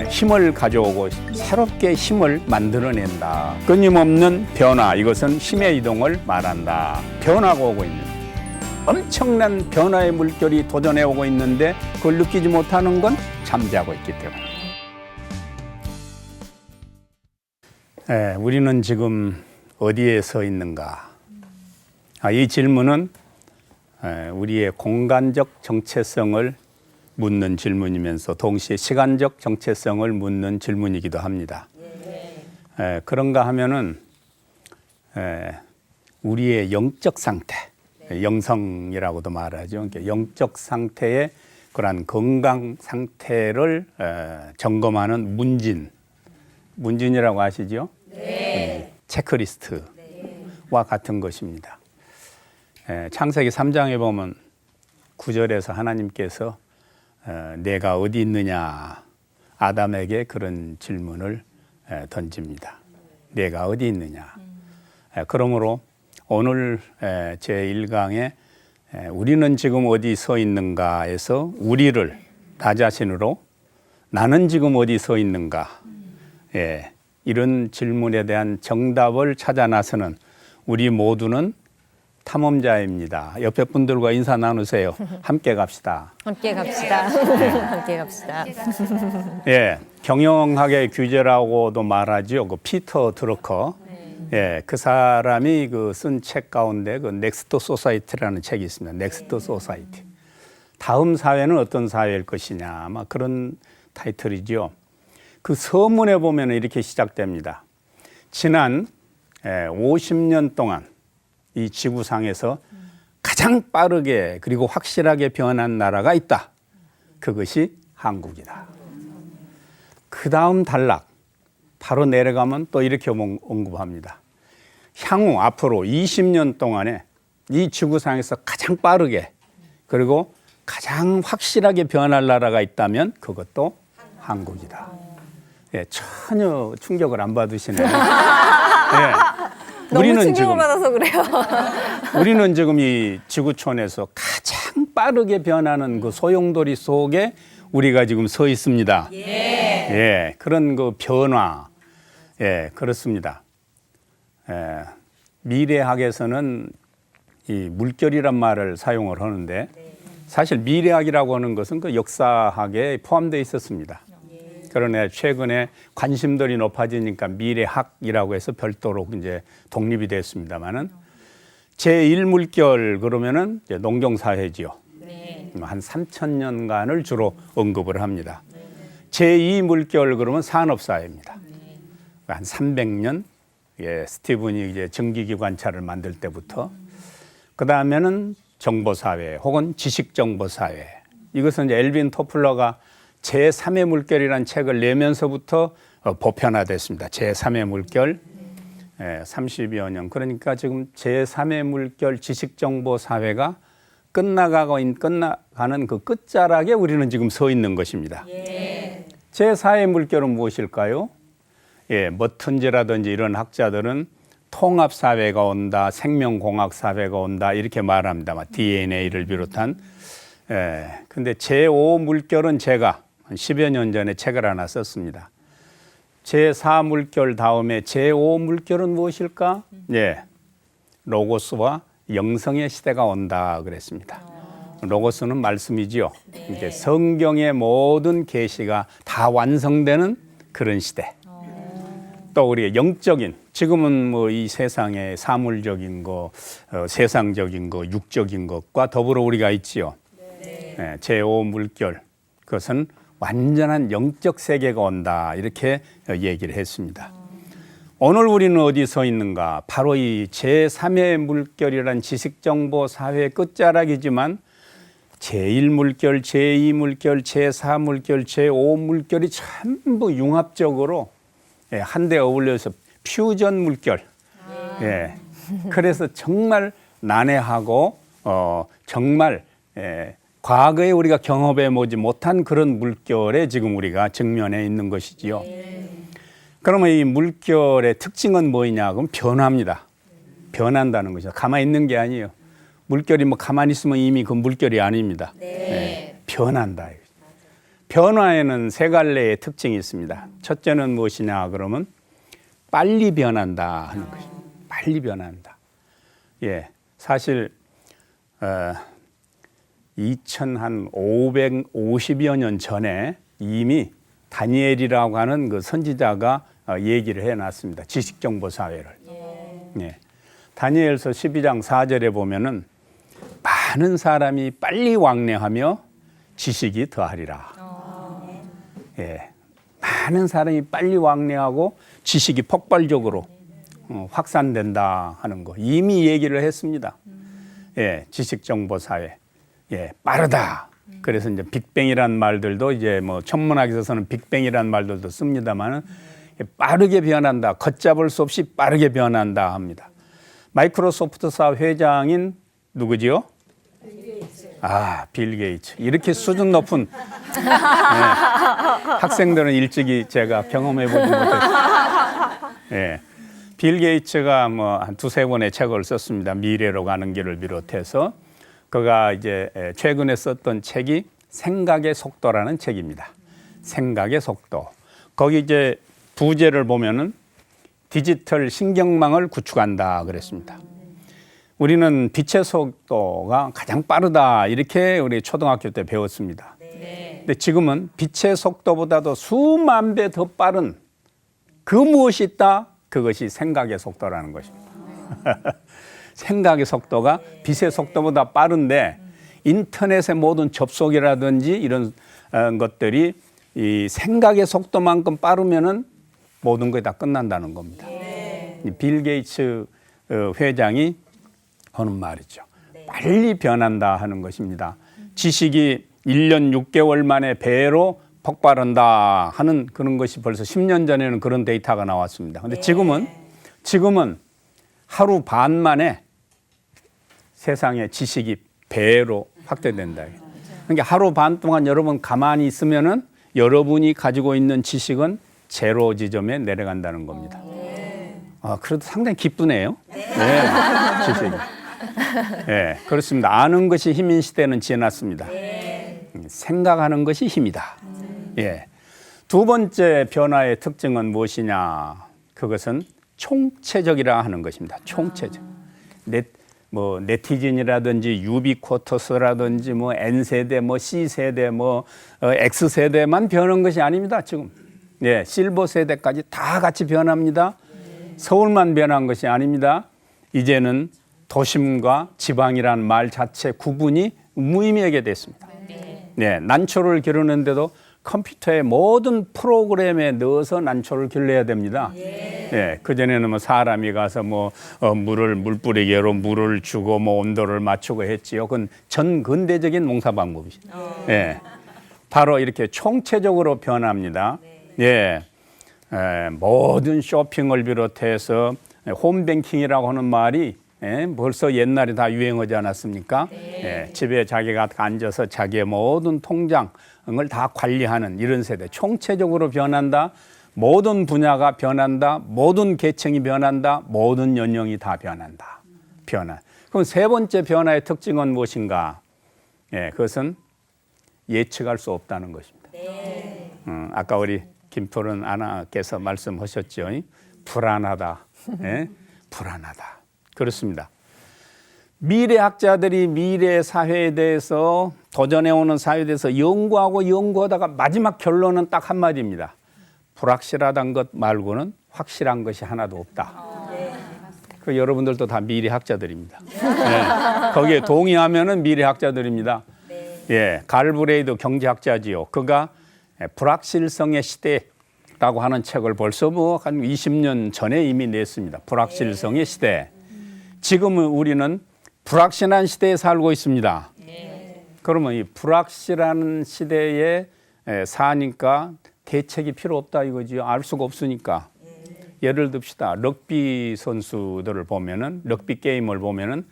힘을 가져오고 새롭게 힘을 만들어낸다. 끊임없는 변화, 이것은 힘의 이동을 말한다. 변화가 오고 있는 엄청난 변화의 물결이 도전해 오고 있는데 그걸 느끼지 못하는 건 잠자고 있기 때문에. 우리는 지금 어디에 서 있는가? 이 질문은 우리의 공간적 정체성을 묻는 질문이면서 동시에 시간적 정체성을 묻는 질문이기도 합니다. 그런가 하면은 우리의 영적 상태, 영성이라고도 말하죠. 그러니까 영적 상태의 그러한 건강 상태를 점검하는 문진이라고 아시죠? 네. 체크리스트와 같은 것입니다. 창세기 3장에 보면 9절에서 하나님께서 내가 어디 있느냐 아담에게 그런 질문을 던집니다. 내가 어디 있느냐. 그러므로 오늘 제1강에 우리는 지금 어디 서 있는가에서 우리를 나 자신으로 나는 지금 어디 서 있는가, 이런 질문에 대한 정답을 찾아 나서는 우리 모두는 탐험자입니다. 옆에 분들과 인사 나누세요. 함께 갑시다. 함께 갑시다. 함께 갑시다. 경영학의 규제라고도 말하죠. 그 피터 드러커. 그 사람이 쓴 책 가운데 그 넥스트 소사이티라는 책이 있습니다. 넥스트 소사이티. 다음 사회는 어떤 사회일 것이냐, 아마 그런 타이틀이죠. 그 서문에 보면 이렇게 시작됩니다. 지난 50년 동안 이 지구상에서 가장 빠르게 그리고 확실하게 변한 나라가 있다. 그것이 한국이다. 그 다음 단락 바로 내려가면 또 이렇게 언급합니다. 향후 앞으로 20년 동안에 이 지구상에서 가장 빠르게 그리고 가장 확실하게 변할 나라가 있다면 그것도 한국이다. 전혀 충격을 안 받으시네요. 너무 충격을 받아서 그래요. 우리는 지금 이 지구촌에서 가장 빠르게 변하는 그 소용돌이 속에 우리가 지금 서 있습니다. 그런 그 변화, 그렇습니다. 미래학에서는 이 물결이란 말을 사용을 하는데 사실 미래학이라고 하는 것은 그 역사학에 포함되어 있었습니다. 그러나 최근에 관심들이 높아지니까 미래학이라고 해서 별도로 이제 독립이 됐습니다만은 제1물결 그러면은 이제 농경사회지요. 한 3,000년간을 주로 언급을 합니다. 제2물결 그러면 산업사회입니다. 한 300년, 스티븐이 이제 전기기 관차를 만들 때부터 그 다음에는 정보사회 혹은 지식정보사회. 이것은 이제 엘빈 토플러가 제3의 물결이라는 책을 내면서부터 보편화됐습니다. 제3의 물결 30여 년. 그러니까 지금 제3의 물결 지식정보사회가 끝나가는 그 끝자락에 우리는 지금 서 있는 것입니다. 제4의 물결은 무엇일까요? 머튼지라든지 이런 학자들은 통합사회가 온다, 생명공학사회가 온다 이렇게 말합니다. DNA를 비롯한. 근데 제5 물결은 제가 한 10여 년 전에 책을 하나 썼습니다. 제4 물결 다음에 제5 물결은 무엇일까? 로고스와 영성의 시대가 온다 그랬습니다. 로고스는 말씀이지요. 이제 성경의 모든 계시가 다 완성되는 그런 시대. 또 우리의 영적인, 지금은 뭐 이 세상의 사물적인 거, 세상적인 거, 육적인 것과 더불어 우리가 있지요. 제5 물결, 그것은 완전한 영적 세계가 온다 이렇게 얘기를 했습니다. 오늘 우리는 어디 서 있는가? 바로 이 제3의 물결이란 지식정보 사회의 끝자락이지만 제1물결, 제2물결, 제4물결, 제5물결이 전부 융합적으로 한데 어울려서 퓨전 물결. 그래서 정말 난해하고 정말 과거에 우리가 경험해 보지 못한 그런 물결에 지금 우리가 직면해 있는 것이지요. 그러면 이 물결의 특징은 뭐냐? 그럼 변합니다. 변한다는 것이죠. 가만히 있는 게 아니에요. 물결이 뭐 가만히 있으면 이미 그 물결이 아닙니다. 변한다. 변화에는 세 갈래의 특징이 있습니다. 첫째는 무엇이냐 그러면 빨리 변한다 하는 것입니다. 빨리 변한다. 예, 사실 2550여 년 전에 이미 다니엘이라고 하는 그 선지자가 얘기를 해놨습니다. 지식정보 사회를. 예. 다니엘서 12장 4절에 보면은 많은 사람이 빨리 왕래하며 지식이 더하리라. 예. 많은 사람이 빨리 왕래하고 지식이 폭발적으로 확산된다 하는 거 이미 얘기를 했습니다. 예, 지식정보 사회. 예, 빠르다. 그래서 이제 빅뱅이란 말들도 이제 뭐 천문학에서는 빅뱅이란 말들도 씁니다만은 빠르게 변한다. 걷잡을 수 없이 빠르게 변한다 합니다. 마이크로소프트사 회장인 누구지요? 빌 게이츠. 이렇게 수준 높은 학생들은 일찍이 제가 경험해 보지 못했어요. 예. 빌 게이츠가 뭐 한 두세 권의 책을 썼습니다. 미래로 가는 길을 비롯해서 그가 이제 최근에 썼던 책이 생각의 속도라는 책입니다. 생각의 속도. 거기 이제 부제를 보면은 디지털 신경망을 구축한다 그랬습니다. 우리는 빛의 속도가 가장 빠르다 이렇게 우리 초등학교 때 배웠습니다. 근데 지금은 빛의 속도보다도 수만 배 더 빠른 그 무엇이 있다? 그것이 생각의 속도라는 것입니다. 생각의 속도가 빛의 속도보다 빠른데 인터넷의 모든 접속이라든지 이런 것들이 이 생각의 속도만큼 빠르면은 모든 것이 다 끝난다는 겁니다. 빌 게이츠 회장이 하는 말이죠. 빨리 변한다 하는 것입니다. 지식이 1년 6개월 만에 배로 폭발한다 하는 그런 것이 벌써 10년 전에는 그런 데이터가 나왔습니다. 근데 지금은 하루 반 만에 세상의 지식이 배로 확대된다. 그러니까 하루 반 동안 여러분 가만히 있으면은 여러분이 가지고 있는 지식은 제로 지점에 내려간다는 겁니다. 그래도 상당히 기쁘네요. 네, 지식이. 네, 그렇습니다. 아는 것이 힘인 시대는 지났습니다. 생각하는 것이 힘이다. 예. 두 번째 변화의 특징은 무엇이냐? 그것은 총체적이라 하는 것입니다. 총체적. 네티즌이라든지 유비쿼터스라든지 뭐 N세대, 뭐 C세대, 뭐 X세대만 변한 것이 아닙니다. 지금. 예, 실버 세대까지 다 같이 변합니다. 서울만 변한 것이 아닙니다. 이제는 도심과 지방이라는 말 자체 구분이 무의미하게 됐습니다. 네, 난초를 기르는데도 컴퓨터의 모든 프로그램에 넣어서 난초를 길러야 됩니다. 예, 그전에는 뭐 사람이 가서 뭐 물뿌리개로 물을 주고 뭐 온도를 맞추고 했지요. 그건 전 근대적인 농사 방법이죠. 예, 바로 이렇게 총체적으로 변합니다. 예, 모든 쇼핑을 비롯해서 홈뱅킹이라고 하는 말이 벌써 옛날에 다 유행하지 않았습니까? 집에 자기가 앉아서 자기의 모든 통장을 다 관리하는 이런 세대. 총체적으로 변한다. 모든 분야가 변한다. 모든 계층이 변한다. 모든 연령이 다 변한다. 그럼 세 번째 변화의 특징은 무엇인가? 그것은 예측할 수 없다는 것입니다. 아까 우리 김포른 아나께서 말씀하셨죠. 불안하다. 불안하다. 그렇습니다. 미래학자들이 미래 사회에 대해서 도전해오는 사회에 대해서 연구하다가 마지막 결론은 딱 한마디입니다. 불확실하다는 것 말고는 확실한 것이 하나도 없다. 그 여러분들도 다 미래학자들입니다. 거기에 동의하면은 미래학자들입니다. 갈브레이드 경제학자지요. 그가 불확실성의 시대라고 하는 책을 벌써 뭐 한 20년 전에 이미 냈습니다. 불확실성의 시대. 지금은 우리는 불확실한 시대에 살고 있습니다. 그러면 이 불확실한 시대에 사니까 대책이 필요 없다 이거지요. 알 수가 없으니까. 예를 듭시다. 럭비 선수들을 보면은, 럭비 게임을 보면은,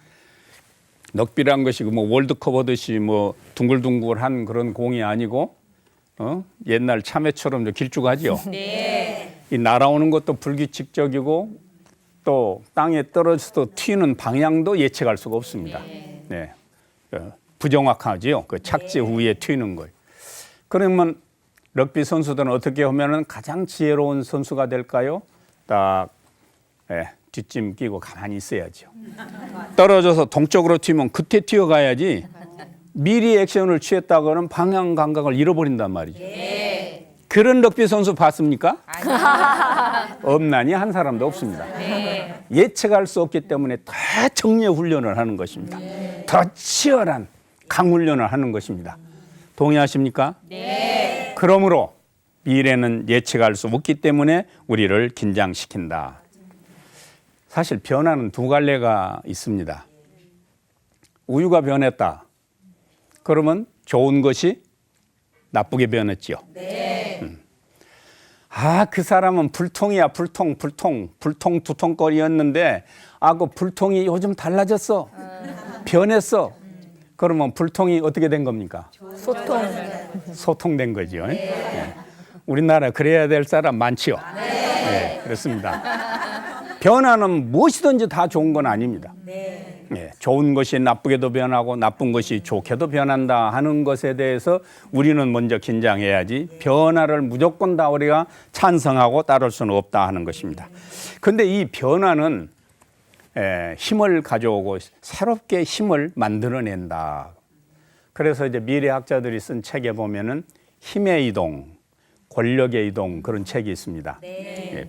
럭비란 것이 뭐 월드컵 하듯이 뭐 둥글둥글한 그런 공이 아니고, 옛날 참외처럼 길쭉하죠. 이 날아오는 것도 불규칙적이고, 또 땅에 떨어져서 튀는 방향도 예측할 수가 없습니다. 부정확하지요. 그 착지 후에 튀는 거예요. 그러면 럭비 선수들은 어떻게 하면은 가장 지혜로운 선수가 될까요? 딱 뒷짐 끼고 가만히 있어야죠. 떨어져서 동쪽으로 튀면 그때 뛰어가야지 미리 액션을 취했다고는 방향 감각을 잃어버린단 말이죠. 그런 럭비 선수 봤습니까? 없나니 한 사람도 없습니다. 예측할 수 없기 때문에 더 정리의 훈련을 하는 것입니다. 더 치열한 강훈련을 하는 것입니다. 동의하십니까? 네. 그러므로 미래는 예측할 수 없기 때문에 우리를 긴장시킨다. 사실 변화는 두 갈래가 있습니다. 우유가 변했다. 그러면 좋은 것이 나쁘게 변했지요. 네. 그 사람은 불통이야, 불통 두통거리였는데, 그 불통이 요즘 달라졌어. 변했어. 그러면 불통이 어떻게 된 겁니까? 소통된 거죠. 네. 우리나라 그래야 될 사람 많지요. 네, 그렇습니다. 변화는 무엇이든지 다 좋은 건 아닙니다. 네, 좋은 것이 나쁘게도 변하고 나쁜 것이 좋게도 변한다 하는 것에 대해서 우리는 먼저 긴장해야지 변화를 무조건 다 우리가 찬성하고 따를 수는 없다 하는 것입니다. 그런데 이 변화는 힘을 가져오고 새롭게 힘을 만들어낸다. 그래서 이제 미래학자들이 쓴 책에 보면은 힘의 이동, 권력의 이동 그런 책이 있습니다.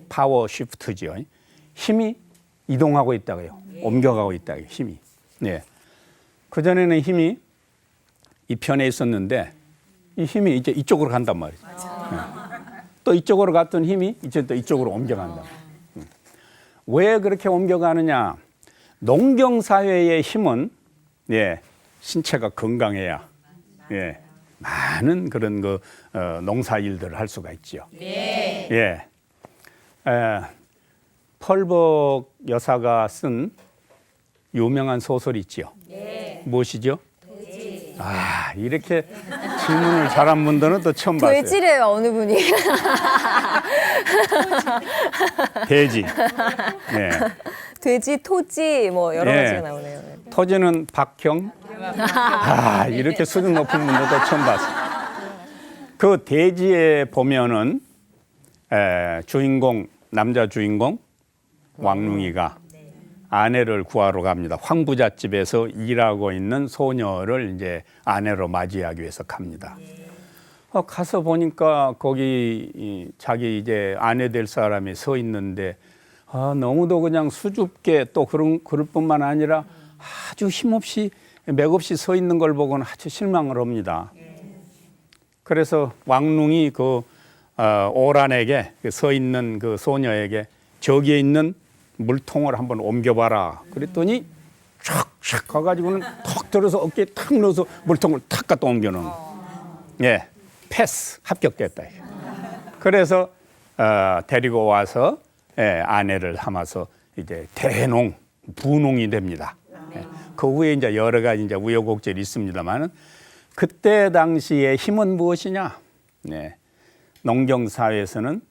파워 쉬프트지요. 힘이 이동하고 있다고요. 옮겨가고 있다고요. 힘이. 네. 그전에는 힘이 이 편에 있었는데 이 힘이 이제 이쪽으로 간단 말이죠. 네. 또 이쪽으로 갔던 힘이 이제 또 이쪽으로 옮겨간다. 왜 그렇게 옮겨가느냐? 농경사회의 힘은 신체가 건강해야 많은 그런 농사 일들을 할 수가 있지요. 펄벅 여사가 쓴 유명한 소설이 있지요. 무엇이죠? 돼지. 이렇게 질문을 잘한 분들은 또 처음 봤어요. 돼지래요, 어느 분이. 돼지. 돼지, 토지 뭐 여러 가지가 나오네요. 토지는 박형. 이렇게 수준 높은 분들도 처음 봤어요. 그 돼지에 보면은 주인공, 남자 주인공 왕룽이가 아내를 구하러 갑니다. 황부잣집에서 일하고 있는 소녀를 이제 아내로 맞이하기 위해서 갑니다. 가서 보니까 거기 자기 이제 아내 될 사람이 서 있는데 너무도 그냥 수줍게 또 그럴 뿐만 아니라 아주 힘없이 맥없이 서 있는 걸 보고는 아주 실망을 합니다. 그래서 왕룽이 그 오란에게 서 있는 그 소녀에게 저기에 있는 물통을 한번 옮겨봐라. 그랬더니 촥촥 가가지고는 턱 들어서 어깨에 탁 넣어서 물통을 탁 갖다 옮겨놓은 거예요. 패스 합격됐다. 그래서 데리고 와서 아내를 삼아서 이제 대농 부농이 됩니다. 그 후에 이제 여러 가지 이제 우여곡절이 있습니다만은 그때 당시의 힘은 무엇이냐? 농경 사회에서는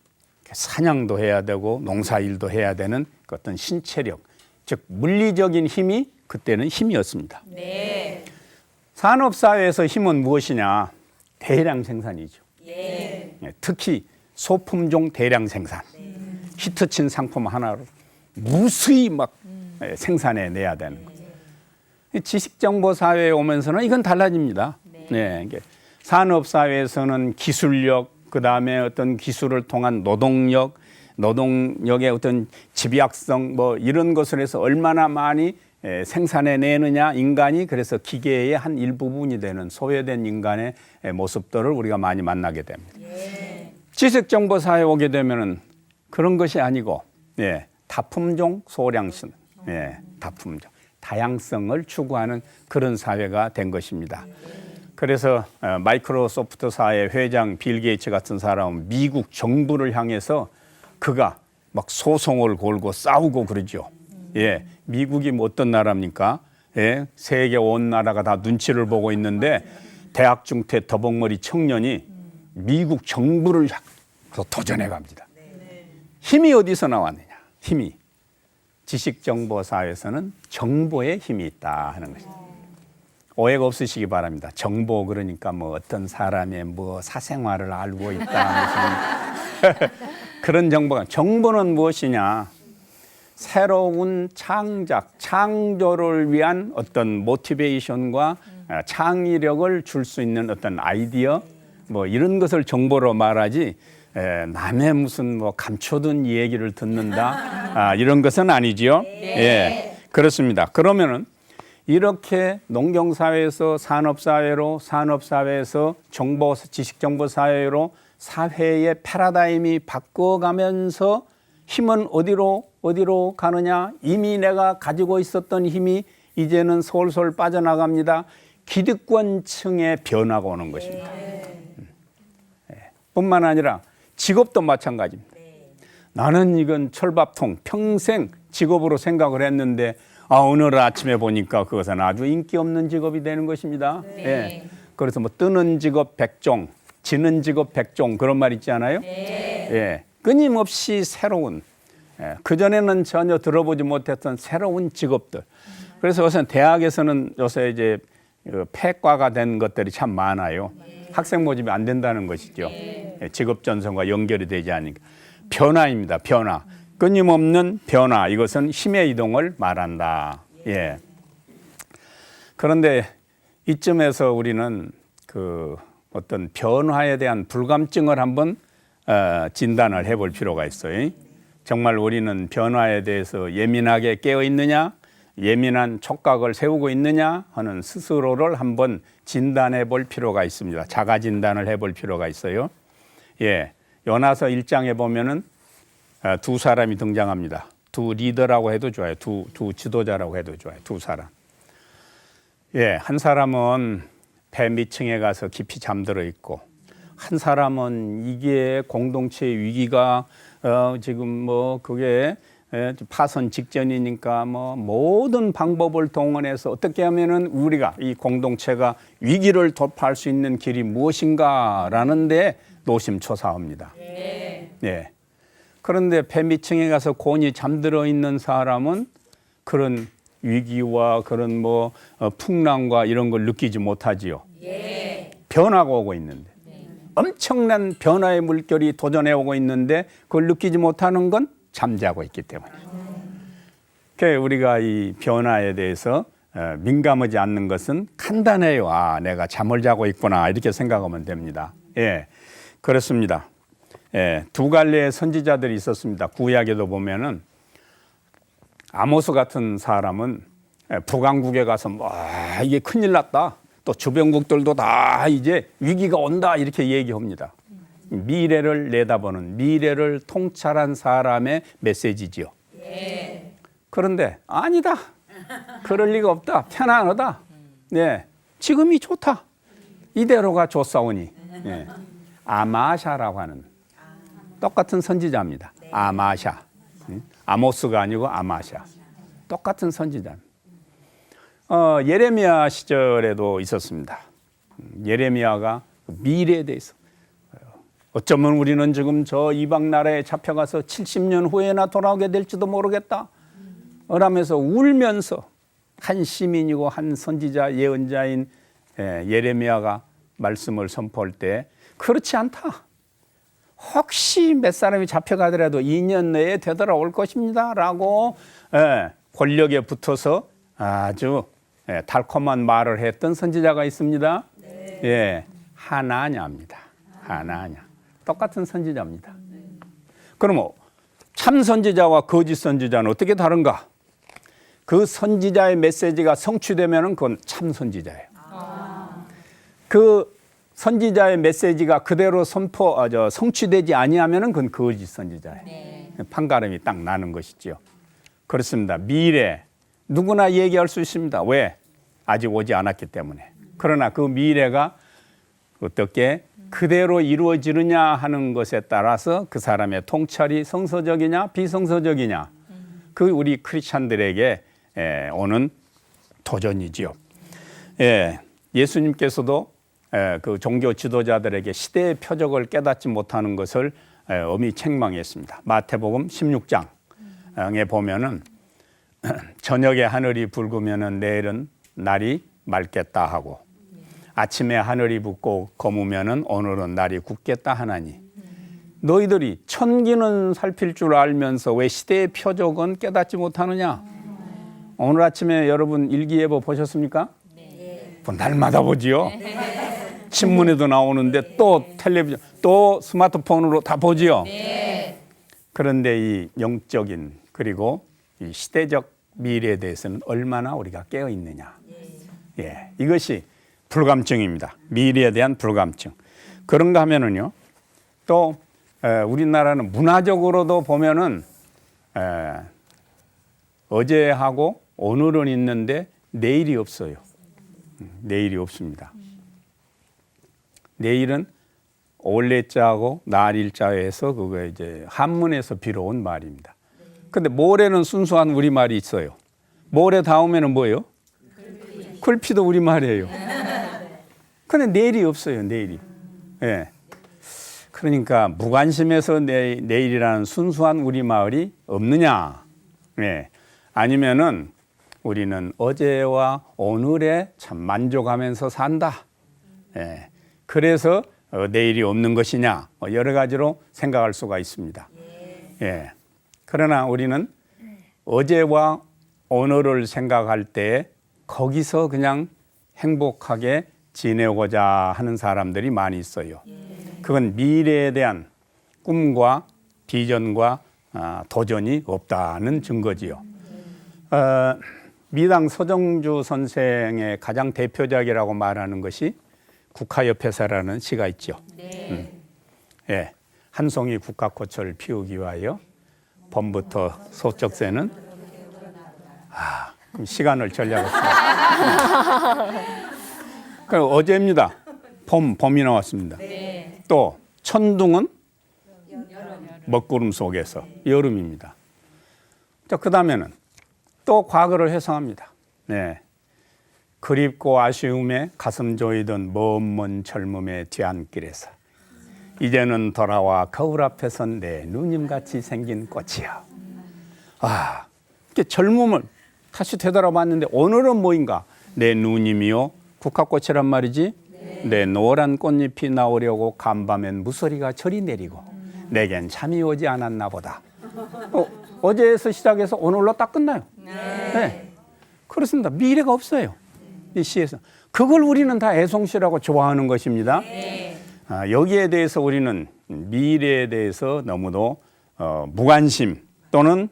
사냥도 해야 되고 농사일도 해야 되는 그 어떤 신체력, 즉 물리적인 힘이 그때는 힘이었습니다. 산업 사회에서 힘은 무엇이냐? 대량 생산이죠. 특히 소품종 대량 생산. 히트친 상품 하나로 무수히 막 생산해 내야 되는 거죠. 지식정보 사회에 오면서는 이건 달라집니다. 산업 사회에서는 기술력, 그 다음에 어떤 기술을 통한 노동력의 어떤 집약성 뭐 이런 것을 해서 얼마나 많이 생산해내느냐 인간이 그래서 기계의 한 일부분이 되는 소외된 인간의 모습들을 우리가 많이 만나게 됩니다. 지식정보 사회에 오게 되면은 그런 것이 아니고 다품종 소량식, 다품종 다양성을 추구하는 그런 사회가 된 것입니다. 그래서 마이크로소프트사의 회장 빌 게이츠 같은 사람은 미국 정부를 향해서 그가 막 소송을 걸고 싸우고 그러죠. 미국이 뭐 어떤 나라입니까? 세계 온 나라가 다 눈치를 보고 있는데 대학 중퇴 더벅머리 청년이 미국 정부를 향해서 도전해 갑니다. 힘이 어디서 나왔느냐? 힘이 지식정보 사회에서는 정보의 힘이 있다 하는 것입니다. 오해가 없으시기 바랍니다. 정보 그러니까 뭐 어떤 사람의 뭐 사생활을 알고 있다 무슨 그런 정보는 무엇이냐? 새로운 창작, 창조를 위한 어떤 모티베이션과 창의력을 줄 수 있는 어떤 아이디어 뭐 이런 것을 정보로 말하지 남의 무슨 뭐 감춰둔 얘기를 듣는다 이런 것은 아니지요. 예, 그렇습니다. 그러면은 이렇게 농경사회에서 산업사회로, 산업사회에서 지식정보사회로 사회의 패러다임이 바꿔가면서 힘은 어디로 가느냐? 이미 내가 가지고 있었던 힘이 이제는 솔솔 빠져나갑니다. 기득권층의 변화가 오는 것입니다. 뿐만 아니라 직업도 마찬가지입니다. 나는 이건 철밥통 평생 직업으로 생각을 했는데 오늘 아침에 보니까 그것은 아주 인기 없는 직업이 되는 것입니다. 예. 그래서 뭐 뜨는 직업 100종, 지는 직업 100종 그런 말 있지 않아요? 예. 끊임없이 새로운 그전에는 전혀 들어보지 못했던 새로운 직업들. 그래서 요새 대학에서는 요새 이제 폐과가 된 것들이 참 많아요. 학생 모집이 안 된다는 것이죠. 직업 전선과 연결이 되지 않으니까. 변화입니다. 변화. 끊임없는 변화. 이것은 힘의 이동을 말한다. 예. 그런데 이쯤에서 우리는 그 어떤 변화에 대한 불감증을 한번 진단을 해볼 필요가 있어요. 정말 우리는 변화에 대해서 예민하게 깨어 있느냐, 예민한 촉각을 세우고 있느냐 하는 스스로를 한번 진단해 볼 필요가 있습니다. 자가 진단을 해볼 필요가 있어요. 예, 요나서 1장에 보면은 두 사람이 등장합니다. 두 리더라고 해도 좋아요. 두 지도자라고 해도 좋아요. 두 사람. 예, 한 사람은 배 밑층에 가서 깊이 잠들어 있고, 한 사람은 이게 공동체의 위기가 지금 뭐 그게 파손 직전이니까 뭐 모든 방법을 동원해서 어떻게 하면은 우리가 이 공동체가 위기를 돌파할 수 있는 길이 무엇인가라는 데 노심초사합니다. 네. 그런데 배 밑층에 가서 곤히 잠들어 있는 사람은 그런 위기와 그런 뭐 풍랑과 이런 걸 느끼지 못하지요. 변화가 오고 있는데. 엄청난 변화의 물결이 도전해 오고 있는데 그걸 느끼지 못하는 건 잠자고 있기 때문에. 그러니까 우리가 이 변화에 대해서 민감하지 않는 것은 간단해요. 내가 잠을 자고 있구나 이렇게 생각하면 됩니다. 예, 그렇습니다. 예, 두 갈래의 선지자들이 있었습니다. 구약에도 보면은 아모스 같은 사람은 북왕국에 가서 이게 큰일 났다. 또 주변국들도 다 이제 위기가 온다 이렇게 얘기합니다. 미래를 내다보는 미래를 통찰한 사람의 메시지지요. 그런데 아니다. 그럴 리가 없다. 편안하다. 네, 지금이 좋다. 이대로가 좋사오니. 네. 아마샤라고 하는 똑같은 선지자입니다. 아마샤. 아모스가 아니고 아마샤. 똑같은 선지자입니다. 예레미야 시절에도 있었습니다. 예레미야가 미래에 대해서 어쩌면 우리는 지금 저 이방 나라에 잡혀가서 70년 후에나 돌아오게 될지도 모르겠다. 라면서 울면서 한 시민이고 한 선지자 예언자인 예레미야가 말씀을 선포할 때 그렇지 않다. 혹시 몇 사람이 잡혀가더라도 2년 내에 되돌아올 것입니다. 라고 권력에 붙어서 아주 달콤한 말을 했던 선지자가 있습니다. 예, 하나냐입니다. 하나냐. 똑같은 선지자입니다. 그럼 참 선지자와 거짓 선지자는 어떻게 다른가? 그 선지자의 메시지가 성취되면 그건 참 선지자예요. 그 선지자의 메시지가 그대로 성취되지 아니하면 그건 거짓 선지자예요. 판가름이 딱 나는 것이죠. 그렇습니다. 미래 누구나 얘기할 수 있습니다. 왜? 아직 오지 않았기 때문에. 그러나 그 미래가 어떻게 그대로 이루어지느냐 하는 것에 따라서 그 사람의 통찰이 성서적이냐 비성서적이냐 그 우리 크리스찬들에게 오는 도전이지요. 예수님께서도 그 종교 지도자들에게 시대의 표적을 깨닫지 못하는 것을 엄히 책망했습니다. 마태복음 16장에 보면은 저녁에 하늘이 붉으면은 내일은 날이 맑겠다 하고 아침에 하늘이 붓고 거무면은 오늘은 날이 굳겠다 하나니 너희들이 천기는 살필 줄 알면서 왜 시대의 표적은 깨닫지 못하느냐? 오늘 아침에 여러분 일기예보 보셨습니까? 네. 날마다 보지요. 신문에도 나오는데 또 텔레비전 또 스마트폰으로 다 보지요. 네. 그런데 이 영적인 그리고 이 시대적 미래에 대해서는 얼마나 우리가 깨어 있느냐. 예, 이것이 불감증입니다. 미래에 대한 불감증. 그런가 하면은요. 또 우리나라는 문화적으로도 보면은 어제하고 오늘은 있는데 내일이 없어요. 내일이 없습니다. 내일은 올레자하고 날일자에서 그거 이제 한문에서 빌어온 말입니다. 근데 모레는 순수한 우리말이 있어요. 모레 다음에는 뭐예요? 글피도 우리말이에요. 근데 내일이 없어요. 내일이. 예. 그러니까 무관심해서 내일이라는 순수한 우리말이 없느냐? 예. 아니면은 우리는 어제와 오늘에 참 만족하면서 산다. 예. 그래서 내일이 없는 것이냐? 여러 가지로 생각할 수가 있습니다. 예. 그러나 우리는 어제와 오늘을 생각할 때 거기서 그냥 행복하게 지내고자 하는 사람들이 많이 있어요. 그건 미래에 대한 꿈과 비전과 도전이 없다는 증거지요. 미당 서정주 선생의 가장 대표작이라고 말하는 것이 국화협회사라는 시가 있죠. 예, 한 송이 국화꽃을 피우기 위하여 봄부터 소쩍새는 그럼 시간을 전략했습니다. 그럼 어제입니다. 봄이 나왔습니다. 또 천둥은 먹구름 속에서 여름입니다. 자, 그 다음에는 또 과거를 회상합니다. 네. 그립고 아쉬움에 가슴 조이던 먼 젊음의 뒤안길에서 이제는 돌아와 거울 앞에 선 내 누님같이 생긴 꽃이야. 이렇게 젊음을 다시 되돌아봤는데 오늘은 뭐인가? 내 누님이요 국화꽃이란 말이지. 내 노란 꽃잎이 나오려고 간밤엔 무소리가 저리 내리고 내겐 잠이 오지 않았나 보다. 어제에서 시작해서 오늘로 딱 끝나요. 네. 그렇습니다. 미래가 없어요. 이 시에서. 그걸 우리는 다 애송시라고 좋아하는 것입니다. 여기에 대해서 우리는 미래에 대해서 너무도 무관심 또는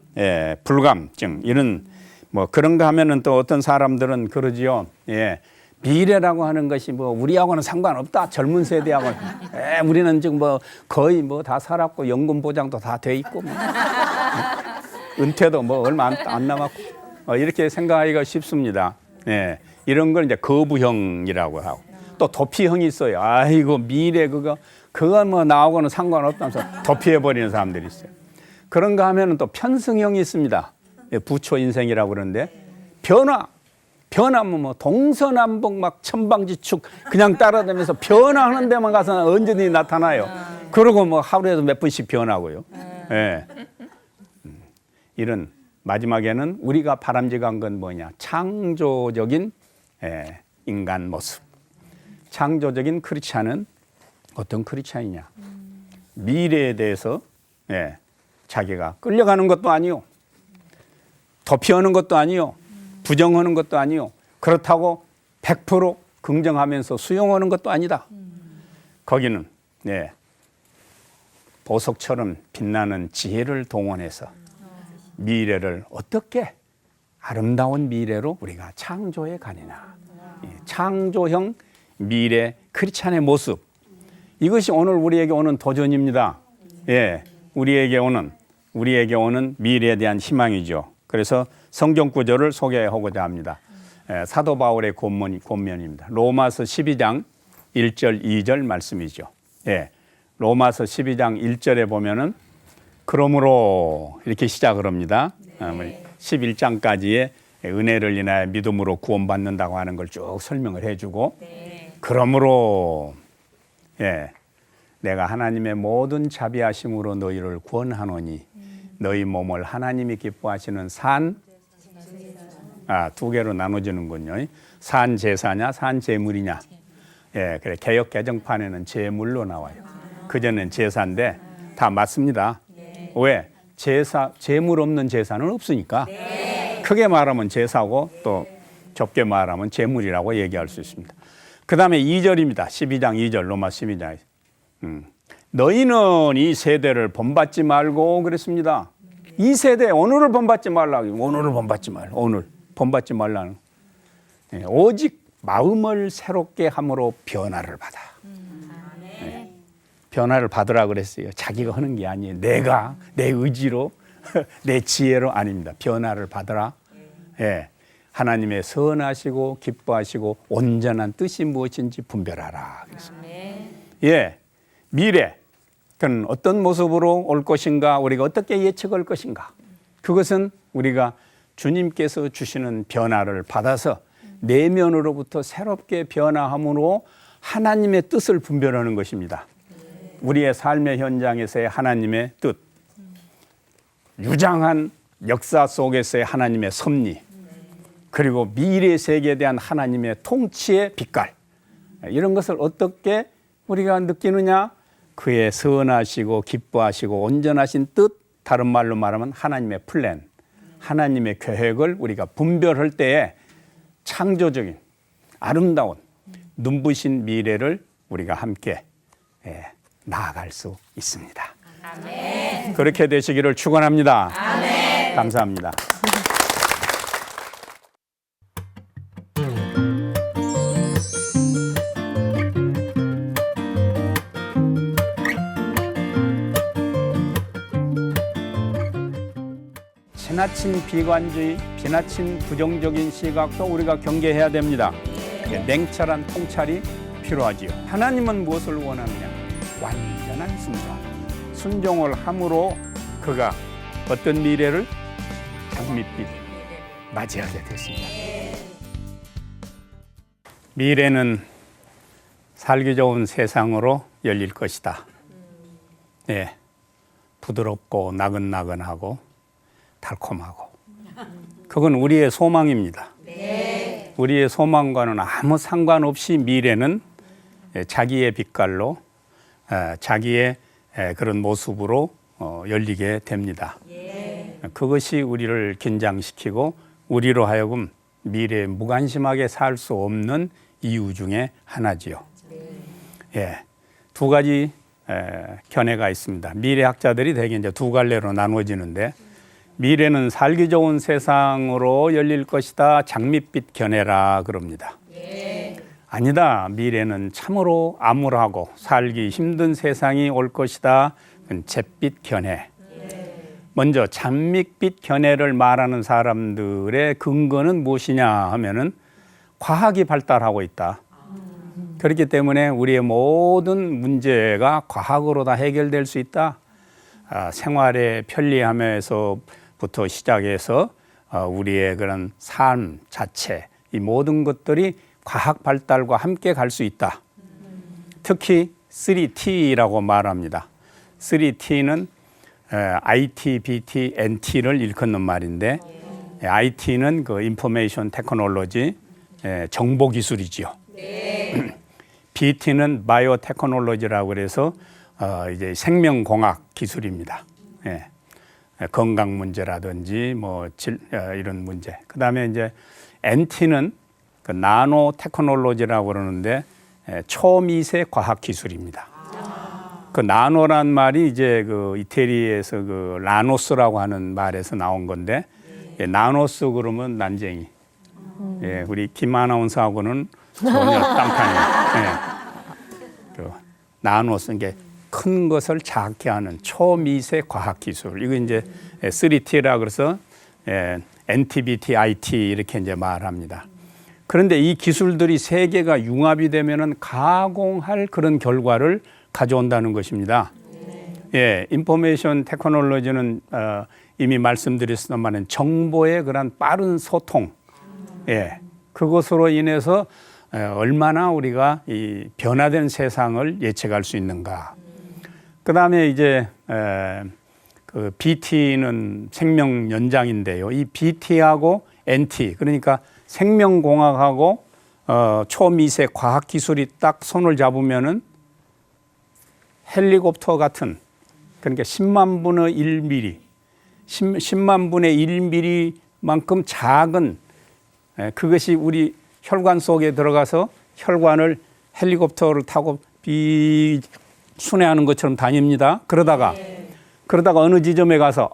불감증 이런 뭐 그런가 하면은 또 어떤 사람들은 그러지요. 예. 미래라고 하는 것이 뭐 우리하고는 상관없다. 젊은 세대하고는. 우리는 지금 뭐 거의 뭐 다 살았고 연금 보장도 다 돼 있고 뭐. 은퇴도 뭐 얼마 안 남았고 이렇게 생각하기가 쉽습니다. 예. 이런 걸 이제 거부형이라고 하고 또 도피형이 있어요. 아이고 미래 그건 뭐 나하고는 상관없다면서 도피해버리는 사람들이 있어요. 그런가 하면은 또 편승형이 있습니다. 부초 인생이라고 그러는데 변하면 뭐 동서남북 막 천방지축 그냥 따라다니면서 변화하는 데만 가서는 언제든지 나타나요. 그러고 뭐 하루에도 몇 분씩 변하고요. 예. 이런 마지막에는 우리가 바람직한 건 뭐냐? 창조적인 인간 모습. 창조적인 크리스찬은 어떤 크리스찬이냐? 미래에 대해서 자기가 끌려가는 것도 아니요. 도피하는 것도 아니요. 부정하는 것도 아니요. 그렇다고 100% 긍정하면서 수용하는 것도 아니다. 거기는 보석처럼 빛나는 지혜를 동원해서 미래를 어떻게 아름다운 미래로 우리가 창조해 가느냐. 창조형 미래 크리스찬의 모습. 이것이 오늘 우리에게 오는 도전입니다. 우리에게 오는 미래에 대한 희망이죠. 그래서 성경 구절을 소개하고자 합니다. 사도 바울의 권면입니다. 로마서 12장 1절 2절 말씀이죠. 로마서 12장 1절에 보면은 그러므로 이렇게 시작을 합니다. 11장까지의 은혜를 인하여 믿음으로 구원받는다고 하는 걸 쭉 설명을 해주고 그러므로 내가 하나님의 모든 자비하심으로 너희를 구원하노니 너희 몸을 하나님이 기뻐하시는 산 두 개로 나눠지는군요. 산제사냐, 산제물이냐. 예, 그래 개역 개정판에는 제물로 나와요. 그전엔 제사인데 다 맞습니다. 왜? 제물 없는 제사는 없으니까. 크게 말하면 제사고 또 좁게 말하면 제물이라고 얘기할 수 있습니다. 그 다음에 2절입니다. 12장 2절 로마 12장. 너희는 이 세대를 본받지 말고 그랬습니다. 이 세대 오늘을 본받지 말라고. 오늘을 본받지 말라. 오늘 본받지 말라는. 예, 오직 마음을 새롭게 함으로 변화를 받아. 예, 변화를 받으라 그랬어요. 자기가 하는 게 아니에요. 내가 내 의지로 내 지혜로 아닙니다. 변화를 받으라. 예, 하나님의 선하시고 기뻐하시고 온전한 뜻이 무엇인지 분별하라. 예, 미래 그건 어떤 모습으로 올 것인가, 우리가 어떻게 예측할 것인가. 그것은 우리가 주님께서 주시는 변화를 받아서 내면으로부터 새롭게 변화함으로 하나님의 뜻을 분별하는 것입니다. 우리의 삶의 현장에서의 하나님의 뜻, 유장한 역사 속에서의 하나님의 섭리, 그리고 미래 세계에 대한 하나님의 통치의 빛깔, 이런 것을 어떻게 우리가 느끼느냐? 그의 선하시고 기뻐하시고 온전하신 뜻, 다른 말로 말하면 하나님의 플랜, 하나님의 계획을 우리가 분별할 때에 창조적인 아름다운 눈부신 미래를 우리가 함께 나아갈 수 있습니다. 아멘. 그렇게 되시기를 축원합니다. 아멘. 감사합니다. 지나친 비관주의, 지나친 부정적인 시각도 우리가 경계해야 됩니다. 냉철한 통찰이 필요하지요. 하나님은 무엇을 원하느냐? 완전한 순종. 순종을 함으로 그가 어떤 미래를 장밋빛 맞이하게 됐습니다. 미래는 살기 좋은 세상으로 열릴 것이다. 네, 부드럽고 나근나근하고 달콤하고 그건 우리의 소망입니다. 네. 우리의 소망과는 아무 상관없이 미래는 자기의 빛깔로 자기의 그런 모습으로 열리게 됩니다. 네. 그것이 우리를 긴장시키고 우리로 하여금 미래에 무관심하게 살 수 없는 이유 중에 하나지요. 네. 예, 두 가지 견해가 있습니다. 미래학자들이 대개 이제 두 갈래로 나누어지는데 미래는 살기 좋은 세상으로 열릴 것이다. 장밋빛 견해라 그럽니다. 예. 아니다. 미래는 참으로 암울하고 살기 힘든 세상이 올 것이다. 잿빛 견해. 예. 먼저 장밋빛 견해를 말하는 사람들의 근거는 무엇이냐 하면은 과학이 발달하고 있다. 그렇기 때문에 우리의 모든 문제가 과학으로 다 해결될 수 있다. 생활의 편리함에서부터 시작해서 우리의 그런 삶 자체, 이 모든 것들이 과학 발달과 함께 갈 수 있다. 특히 3T라고 말합니다. 3T는 IT, BT, NT를 일컫는 말인데 IT는 그 인포메이션 테크놀로지, 정보 기술이지요. 네. BT는 바이오 테크놀로지라고 그래서 이제 생명공학 기술입니다. 예. 건강 문제라든지 이런 문제. 그다음에 이제 NT는 그 나노 테크놀로지라고 그러는데 초미세 과학 기술입니다. 그 나노란 말이 이제 그 이태리에서 그 라노스라고 하는 말에서 나온 건데 나노스 그러면 난쟁이. 예, 우리 김 아나운서하고는 전혀 딴판이에요. 예. 그 나노스 이게 큰 것을 작게 하는 초미세 과학 기술. 이거 이제 3T라 그래서 NTBT, IT 이렇게 이제 말합니다. 그런데 이 기술들이 세 개가 융합이 되면은 가공할 그런 결과를 가져온다는 것입니다. 예, 인포메이션 테크놀로지는 이미 말씀드렸습니다만 정보의 그런 빠른 소통, 예, 그것으로 인해서 얼마나 우리가 이 변화된 세상을 예측할 수 있는가. 그 다음에 이제 그 BT는 생명 연장인데요. 이 BT하고 NT 그러니까 생명공학하고 초미세 과학기술이 딱 손을 잡으면은 헬리콥터 같은 그러니까 10만 분의 1mm, 10만 분의 1mm만큼 작은 그것이 우리 혈관 속에 들어가서 혈관을 헬리콥터를 타고 순회하는 것처럼 다닙니다. 그러다가 어느 지점에 가서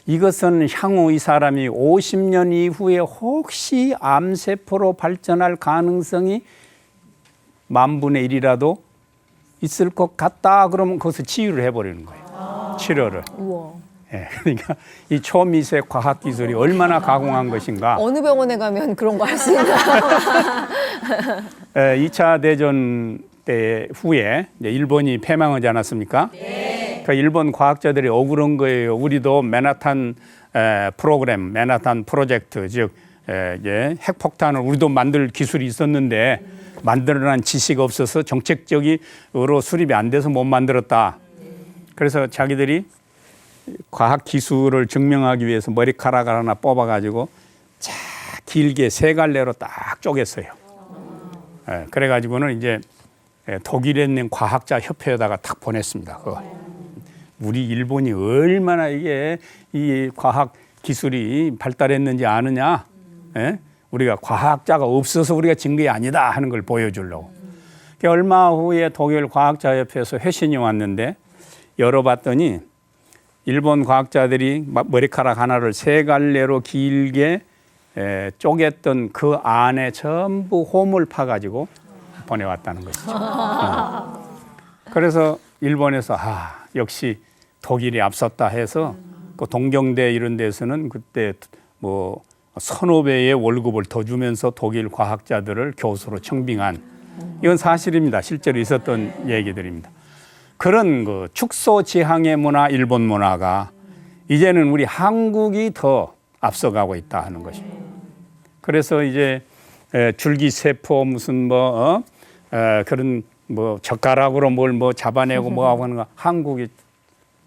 이것은 향후 이 사람이 50년 이후에 혹시 암세포로 발전할 가능성이 10,000분의 1이라도 있을 것 같다. 그러면 거기서 치유를 해버리는 거예요. 치료를. 우와. 예, 그러니까 이 초미세 과학기술이 얼마나 가공한 것인가. 어느 병원에 가면 그런 거 할 수 있나요? 2차 대전 때 후에 이제 일본이 패망하지 않았습니까? 네. 그 일본 과학자들이 억울한 거예요. 우리도 맨하탄 프로그램, 맨하탄 프로젝트, 즉 이제 핵폭탄을 우리도 만들 기술이 있었는데 만들어낸 지식 없어서 정책적으로 수립이 안 돼서 못 만들었다. 그래서 자기들이 과학 기술을 증명하기 위해서 머리카락을 하나 뽑아가지고 길게 세 갈래로 딱 쪼갰어요. 그래가지고는 이제 독일에 있는 과학자 협회에다가 탁 보냈습니다. 그거. 우리 일본이 얼마나 이게 이 과학 기술이 발달했는지 아느냐? 우리가 과학자가 없어서 우리가 진 게 아니다 하는 걸 보여주려고. 얼마 후에 독일 과학자 협회에서 회신이 왔는데 열어봤더니 일본 과학자들이 머리카락 하나를 세 갈래로 길게 쪼갰던 그 안에 전부 홈을 파가지고 보내왔다는 것이죠. 그래서 일본에서 역시 독일이 앞섰다 해서 그 동경대 이런 데서는 그때 뭐 서너 배의 월급을 더 주면서 독일 과학자들을 교수로 청빙한 이건 사실입니다. 실제로 있었던 얘기들입니다. 그런 그 축소지향의 문화, 일본 문화가 이제는 우리 한국이 더 앞서가고 있다 하는 것입니다. 그래서 이제 줄기세포 무슨 그런 젓가락으로 뭘 잡아내고 뭐하고 하는 거 한국이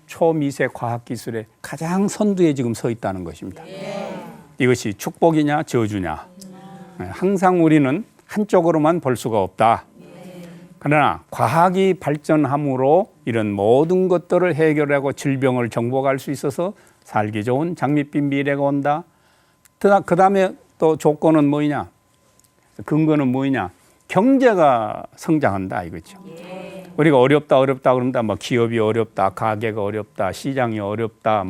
초미세 과학기술의 가장 선두에 지금 서 있다는 것입니다. 이것이 축복이냐 저주냐. 항상 우리는 한쪽으로만 볼 수가 없다. 그러나 과학이 발전함으로 이런 모든 것들을 해결하고 질병을 정복할 수 있어서 살기 좋은 장밋빛 미래가 온다. 그 다음에 또 조건은 뭐냐? 근거는 뭐냐? 경제가 성장한다 이거죠. 우리가 어렵다 그럽니다. 뭐 기업이 어렵다, 가게가 어렵다, 시장이 어렵다,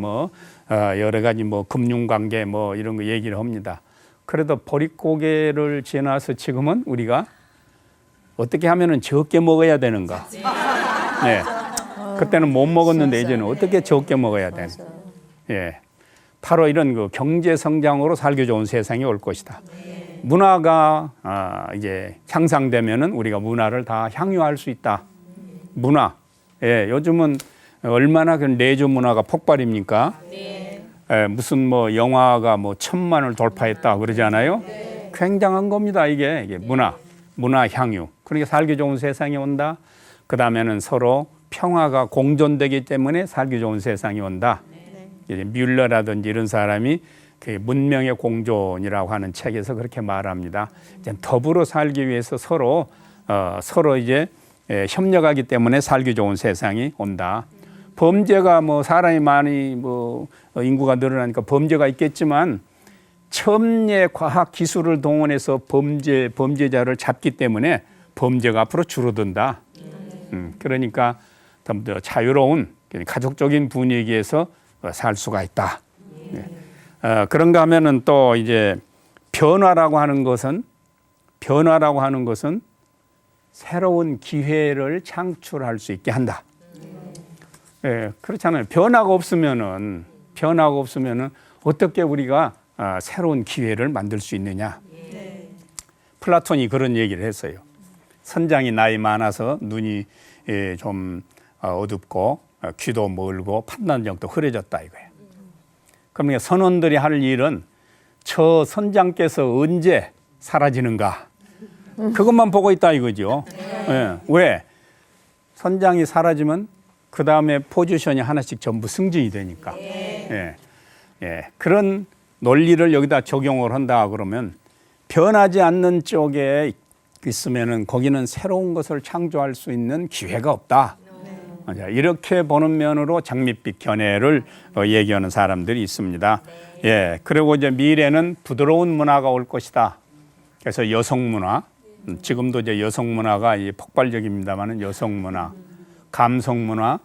여러 가지 금융관계 이런 거 얘기를 합니다. 그래도 보릿고개를 지나서 지금은 우리가 어떻게 하면은 적게 먹어야 되는가? 네. 그때는 못 먹었는데 이제는 어떻게 적게 먹어야 되는가? 예. 바로 이런 그 경제 성장으로 살기 좋은 세상이 올 것이다. 문화가 이제 향상되면은 우리가 문화를 다 향유할 수 있다. 문화. 예, 요즘은 얼마나 그 내주 문화가 폭발입니까? 무슨 영화가 1,000만을 돌파했다 그러잖아요. 굉장한 겁니다. 이게 문화 향유. 그러니까 살기 좋은 세상이 온다. 그 다음에는 서로 평화가 공존되기 때문에 살기 좋은 세상이 온다. 뮬러라든지 이런 사람이 그 문명의 공존이라고 하는 책에서 그렇게 말합니다. 이제 더불어 살기 위해서 서로 이제 협력하기 때문에 살기 좋은 세상이 온다. 범죄가 사람이 많이 인구가 늘어나니까 범죄가 있겠지만 첨예 과학 기술을 동원해서 범죄자를 잡기 때문에 범죄가 앞으로 줄어든다. 그러니까 좀 더 자유로운 가족적인 분위기에서 살 수가 있다. 그런가 하면은 또 이제 변화라고 하는 것은 새로운 기회를 창출할 수 있게 한다. 그렇잖아요. 변화가 없으면은 어떻게 우리가 새로운 기회를 만들 수 있느냐. 플라톤이 그런 얘기를 했어요. 선장이 나이 많아서 눈이 좀 어둡고 귀도 멀고 판단력도 흐려졌다 이거예요. 그러니까 선원들이 할 일은 저 선장께서 언제 사라지는가 그것만 보고 있다 이거죠. 왜? 선장이 사라지면 그 다음에 포지션이 하나씩 전부 승진이 되니까. 예. 예. 그런 논리를 여기다 적용을 한다 그러면 변하지 않는 쪽에 있으면은 거기는 새로운 것을 창조할 수 있는 기회가 없다. 이렇게 보는 면으로 장밋빛 견해를 얘기하는 사람들이 있습니다. 예. 그리고 이제 미래는 부드러운 문화가 올 것이다. 그래서 여성 문화, 지금도 이제 여성 문화가 폭발적입니다만은 여성 문화, 감성 문화,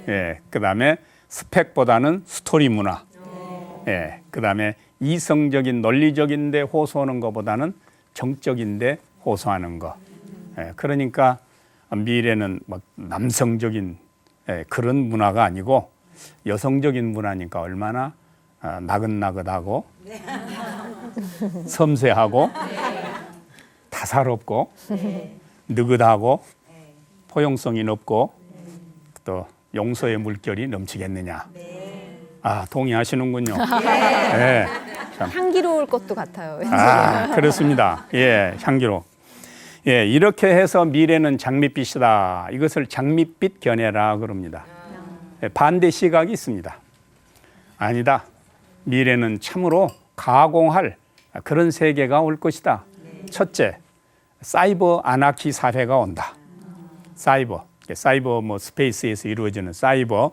예. 그다음에 스펙보다는 스토리 문화, 예. 그다음에 이성적인 논리적인데 호소하는 것보다는 정적인데 호소하는 것. 예. 그러니까 미래는 막 남성적인 그런 문화가 아니고 여성적인 문화니까 얼마나 나긋나긋하고 섬세하고 다사롭고 느긋하고 포용성이 높고 또 용서의 물결이 넘치겠느냐. 아, 동의하시는군요. 예. 향기로울 것도 같아요. 왠지. 아, 그렇습니다. 예, 향기로. 예, 이렇게 해서 미래는 장밋빛이다. 이것을 장밋빛 견해라 그럽니다. 예, 반대 시각이 있습니다. 아니다. 미래는 참으로 가공할 그런 세계가 올 것이다. 첫째, 사이버 아나키 사회가 온다. 사이버 뭐 스페이스에서 이루어지는 사이버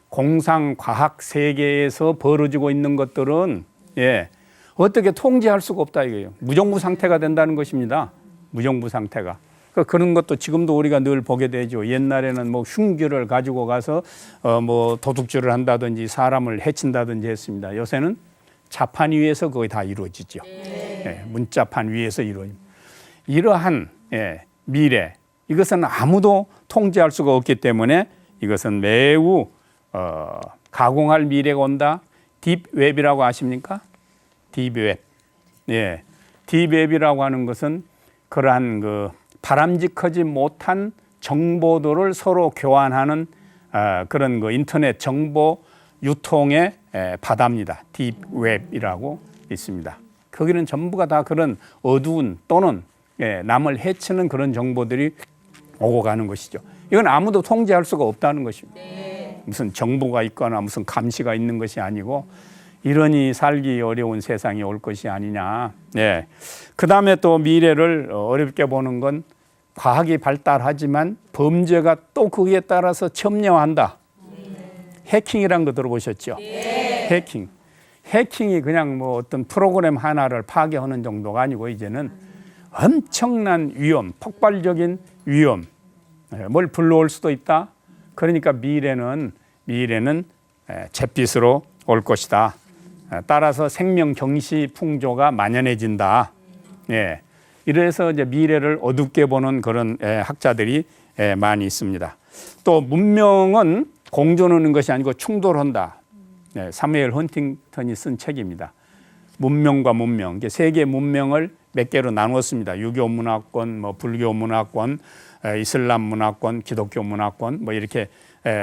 공상 과학 세계에서 벌어지고 있는 것들은 예, 어떻게 통제할 수가 없다 이거예요. 무정부 상태가 된다는 것입니다. 무정부 상태가. 그런 것도 지금도 우리가 늘 보게 되죠. 옛날에는 뭐 흉기를 가지고 가서 뭐 도둑질을 한다든지 사람을 해친다든지 했습니다. 요새는 자판 위에서 거의 다 이루어지죠. 예, 문자판 위에서 이루어집니다. 이러한 예, 미래, 이것은 아무도 통제할 수가 없기 때문에 이것은 매우 가공할 미래가 온다. 딥웹이라고 아십니까? 딥웹. 예, 딥웹이라고 하는 것은 그러한 그 바람직하지 못한 정보들을 서로 교환하는 그런 그 인터넷 정보 유통의 바다입니다. 딥웹이라고 있습니다. 거기는 전부가 다 그런 어두운 또는 남을 해치는 그런 정보들이 오고 가는 것이죠. 이건 아무도 통제할 수가 없다는 것입니다. 무슨 정보가 있거나 무슨 감시가 있는 것이 아니고 이러니 살기 어려운 세상이 올 것이 아니냐. 네. 그 다음에 또 미래를 어렵게 보는 건 과학이 발달하지만 범죄가 또 거기에 따라서 첨예화한다. 해킹이란 거 들어보셨죠? 해킹. 해킹이 그냥 뭐 어떤 프로그램 하나를 파괴하는 정도가 아니고 이제는 엄청난 위험, 폭발적인 위험, 뭘 불러올 수도 있다. 그러니까 미래는 잿빛으로 올 것이다. 따라서 생명 경시 풍조가 만연해진다. 예. 이래서 이제 미래를 어둡게 보는 그런 학자들이 많이 있습니다. 또 문명은 공존하는 것이 아니고 충돌한다. 사무엘 헌팅턴이 쓴 책입니다. 문명과 문명, 세계 문명을 몇 개로 나누었습니다. 유교 문화권, 뭐 불교 문화권, 이슬람 문화권, 기독교 문화권, 뭐 이렇게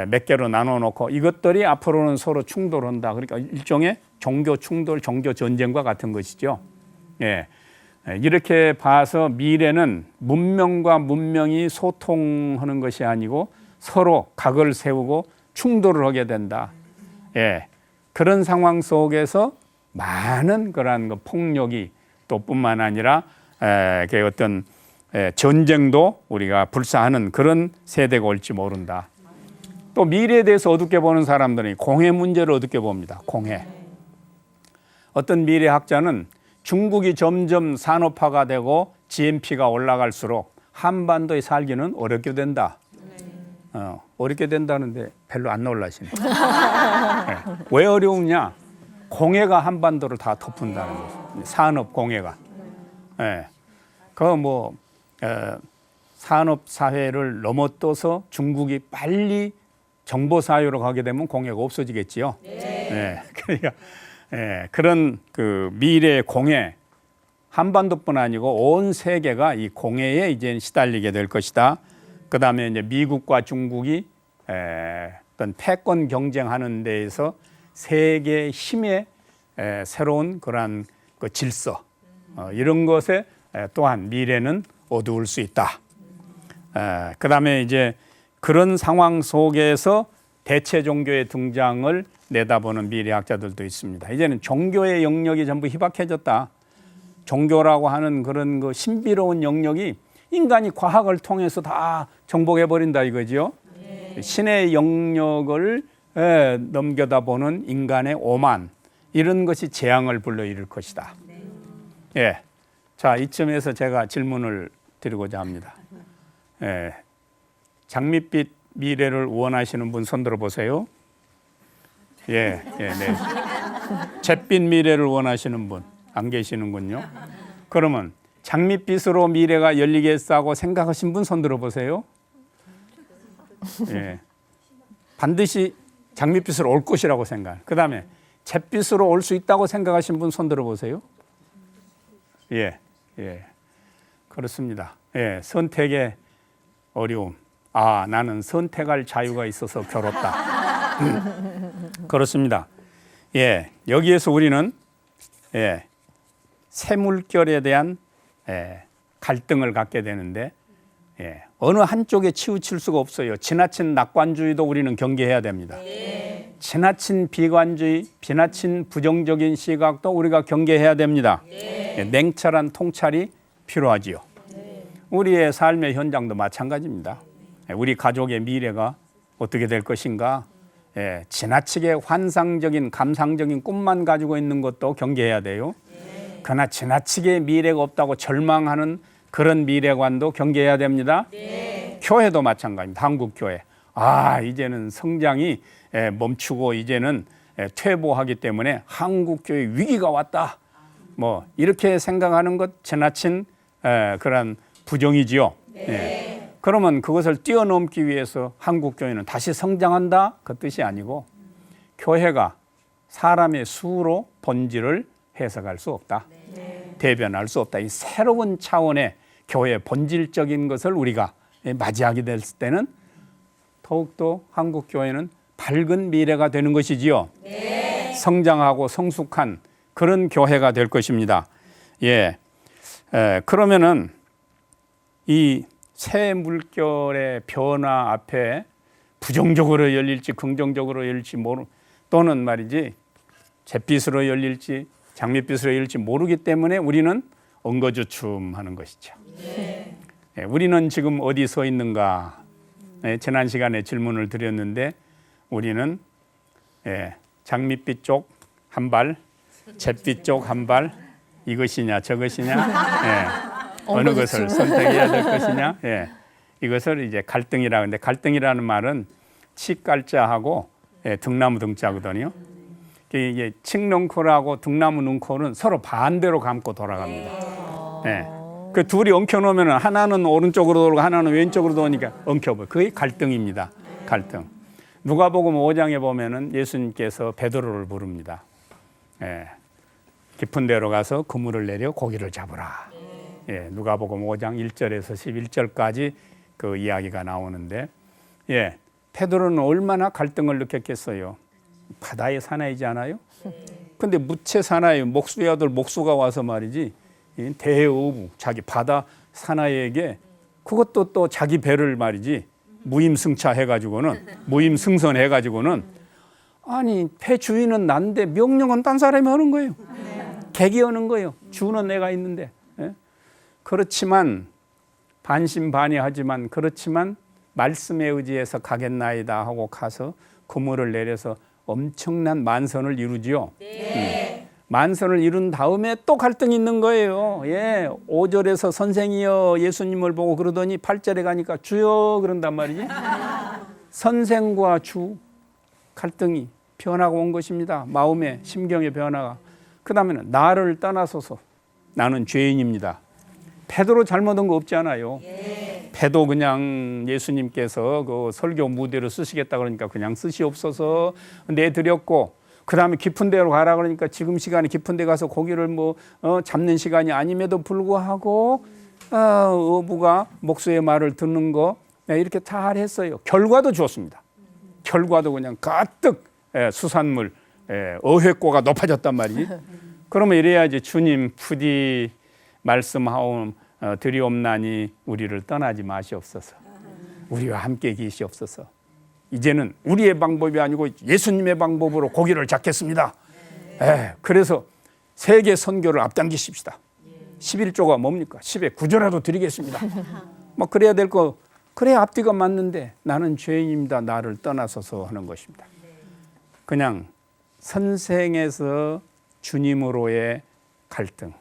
몇 개로 나눠놓고 이것들이 앞으로는 서로 충돌한다. 그러니까 일종의 종교 충돌, 종교 전쟁과 같은 것이죠. 예. 이렇게 봐서 미래는 문명과 문명이 소통하는 것이 아니고 서로 각을 세우고 충돌을 하게 된다. 예. 그런 상황 속에서 많은 그러한 폭력이 또 뿐만 아니라 어떤 전쟁도 우리가 불사하는 그런 세대가 올지 모른다. 또 미래에 대해서 어둡게 보는 사람들이 공해 문제를 어둡게 봅니다. 공해. 어떤 미래학자는 중국이 점점 산업화가 되고 GNP가 올라갈수록 한반도에 살기는 어렵게 된다. 어렵게 된다는데 별로 안 놀라시네. 네. 왜 어려우냐? 공해가 한반도를 다 덮은다는 거죠. 산업 공해가. 네. 산업 사회를 넘어떠서 중국이 빨리 정보 사회로 가게 되면 공해가 없어지겠지요. 네. 그러니까 그런 그 미래의 공해, 한반도뿐 아니고 온 세계가 이 공해에 이제 시달리게 될 것이다. 그 다음에 이제 미국과 중국이 어떤 패권 경쟁하는 데에서 세계 힘의 새로운 그러한 그 질서, 이런 것에 또한 미래는 어두울 수 있다. 그 다음에 이제 그런 상황 속에서 대체 종교의 등장을 내다보는 미래학자들도 있습니다. 이제는 종교의 영역이 전부 희박해졌다. 종교라고 하는 그런 그 신비로운 영역이 인간이 과학을 통해서 다 정복해 버린다 이거죠. 신의 영역을 넘겨다 보는 인간의 오만, 이런 것이 재앙을 불러일으킬 것이다. 예. 자, 이쯤에서 제가 질문을 드리고자 합니다. 예. 장밋빛 미래를 원하시는 분 손 들어 보세요. 예, 네. 잿빛 미래를 원하시는 분 안 계시는군요. 그러면 장밋빛으로 미래가 열리겠다고 생각하신 분 손 들어 보세요. 예. 반드시 장밋빛으로 올 것이라고 생각. 그다음에 잿빛으로 올 수 있다고 생각하신 분 손 들어 보세요. 예. 그렇습니다. 예, 선택의 어려움. 아, 나는 선택할 자유가 있어서 괴롭다. 그렇습니다. 예, 여기에서 우리는 새 물결에 대한 갈등을 갖게 되는데, 어느 한쪽에 치우칠 수가 없어요. 지나친 낙관주의도 우리는 경계해야 됩니다. 지나친 비관주의, 지나친 부정적인 시각도 우리가 경계해야 됩니다. 냉철한 통찰이 필요하지요. 우리의 삶의 현장도 마찬가지입니다. 우리 가족의 미래가 어떻게 될 것인가, 지나치게 환상적인 감상적인 꿈만 가지고 있는 것도 경계해야 돼요. 그러나 지나치게 미래가 없다고 절망하는 그런 미래관도 경계해야 됩니다. 교회도 마찬가지입니다. 한국교회. 아, 이제는 성장이 멈추고 이제는 퇴보하기 때문에 한국교회 위기가 왔다. 뭐 이렇게 생각하는 것 지나친 그런 부정이지요. 그러면 그것을 뛰어넘기 위해서 한국교회는 다시 성장한다? 그 뜻이 아니고, 교회가 사람의 수로 본질을 해석할 수 없다. 대변할 수 없다. 이 새로운 차원의 교회의 본질적인 것을 우리가 맞이하게 될 때는 더욱더 한국교회는 밝은 미래가 되는 것이지요. 성장하고 성숙한 그런 교회가 될 것입니다. 그러면은 이 새 물결의 변화 앞에 부정적으로 열릴지 긍정적으로 열릴지 또는 말이지 잿빛으로 열릴지 장밋빛으로 열릴지 모르기 때문에 우리는 엉거주춤하는 것이죠. 우리는 지금 어디 서 있는가? 지난 시간에 질문을 드렸는데 우리는 장밋빛 쪽 한 발, 잿빛 쪽 한 발, 이것이냐 저것이냐, 어느 것을 선택해야 될 것이냐, 이것을 이제 갈등이라 하는데, 갈등이라는 말은 치깔자하고 등나무 등자거든요. 이게 칡넝쿨하고 등나무 능쿨은 서로 반대로 감고 돌아갑니다. 그 둘이 엉켜놓으면 하나는 오른쪽으로 돌고 하나는 왼쪽으로 도니까 엉켜버려. 그게 갈등입니다. 갈등. 누가복음 5장에 보면은 예수님께서 베드로를 부릅니다. 깊은 데로 가서 그물을 내려 고기를 잡으라. 누가복음 5장 1절에서 11절까지 그 이야기가 나오는데, 베드로는 얼마나 갈등을 느꼈겠어요. 바다의 사나이지 않아요? 근데 무채 사나이, 목수의 아들 목수가 와서 말이지, 대어부, 자기 바다 사나이에게 그것도 또 자기 배를 말이지 무임승차 해가지고는, 무임승선 해가지고는, 아니 배 주인은 난데 명령은 딴 사람이 하는 거예요. 객이 하는 거예요. 주는 내가 있는데. 그렇지만 반신반의하지만, 그렇지만 말씀에 의지해서 가겠나이다 하고 가서 그물을 내려서 엄청난 만선을 이루지요. 만선을 이룬 다음에 또 갈등이 있는 거예요. 5절에서 선생이여 예수님을 보고 그러더니 8절에 가니까 주여 그런단 말이지. 선생과 주 갈등이 변화가 온 것입니다. 마음의 심경의 변화가. 그 다음에는 나를 떠나소서, 나는 죄인입니다. 베드로 잘못한 거 없지 않아요. 배도 그냥 예수님께서 그 설교 무대로 쓰시겠다 그러니까 그냥 쓰시옵소서 내드렸고, 그 다음에 깊은 데로 가라 그러니까 지금 시간에 깊은 데 가서 고기를 잡는 시간이 아님에도 불구하고 어부가 목수의 말을 듣는 거 이렇게 잘 했어요. 결과도 좋습니다. 결과도 그냥 가득 수산물 어획고가 높아졌단 말이지. 그러면 이래야지 주님 부디 말씀하옵 드리옵나니 우리를 떠나지 마시옵소서. 우리와 함께 계시옵소서. 이제는 우리의 방법이 아니고 예수님의 방법으로 고기를 잡겠습니다. 그래서 세계 선교를 앞당기십시다. 11조가 뭡니까? 10에 9조라도 드리겠습니다. 뭐 그래야 될 거, 그래야 앞뒤가 맞는데 나는 죄인입니다. 나를 떠나소서 하는 것입니다. 그냥 선생에서 주님으로의 갈등,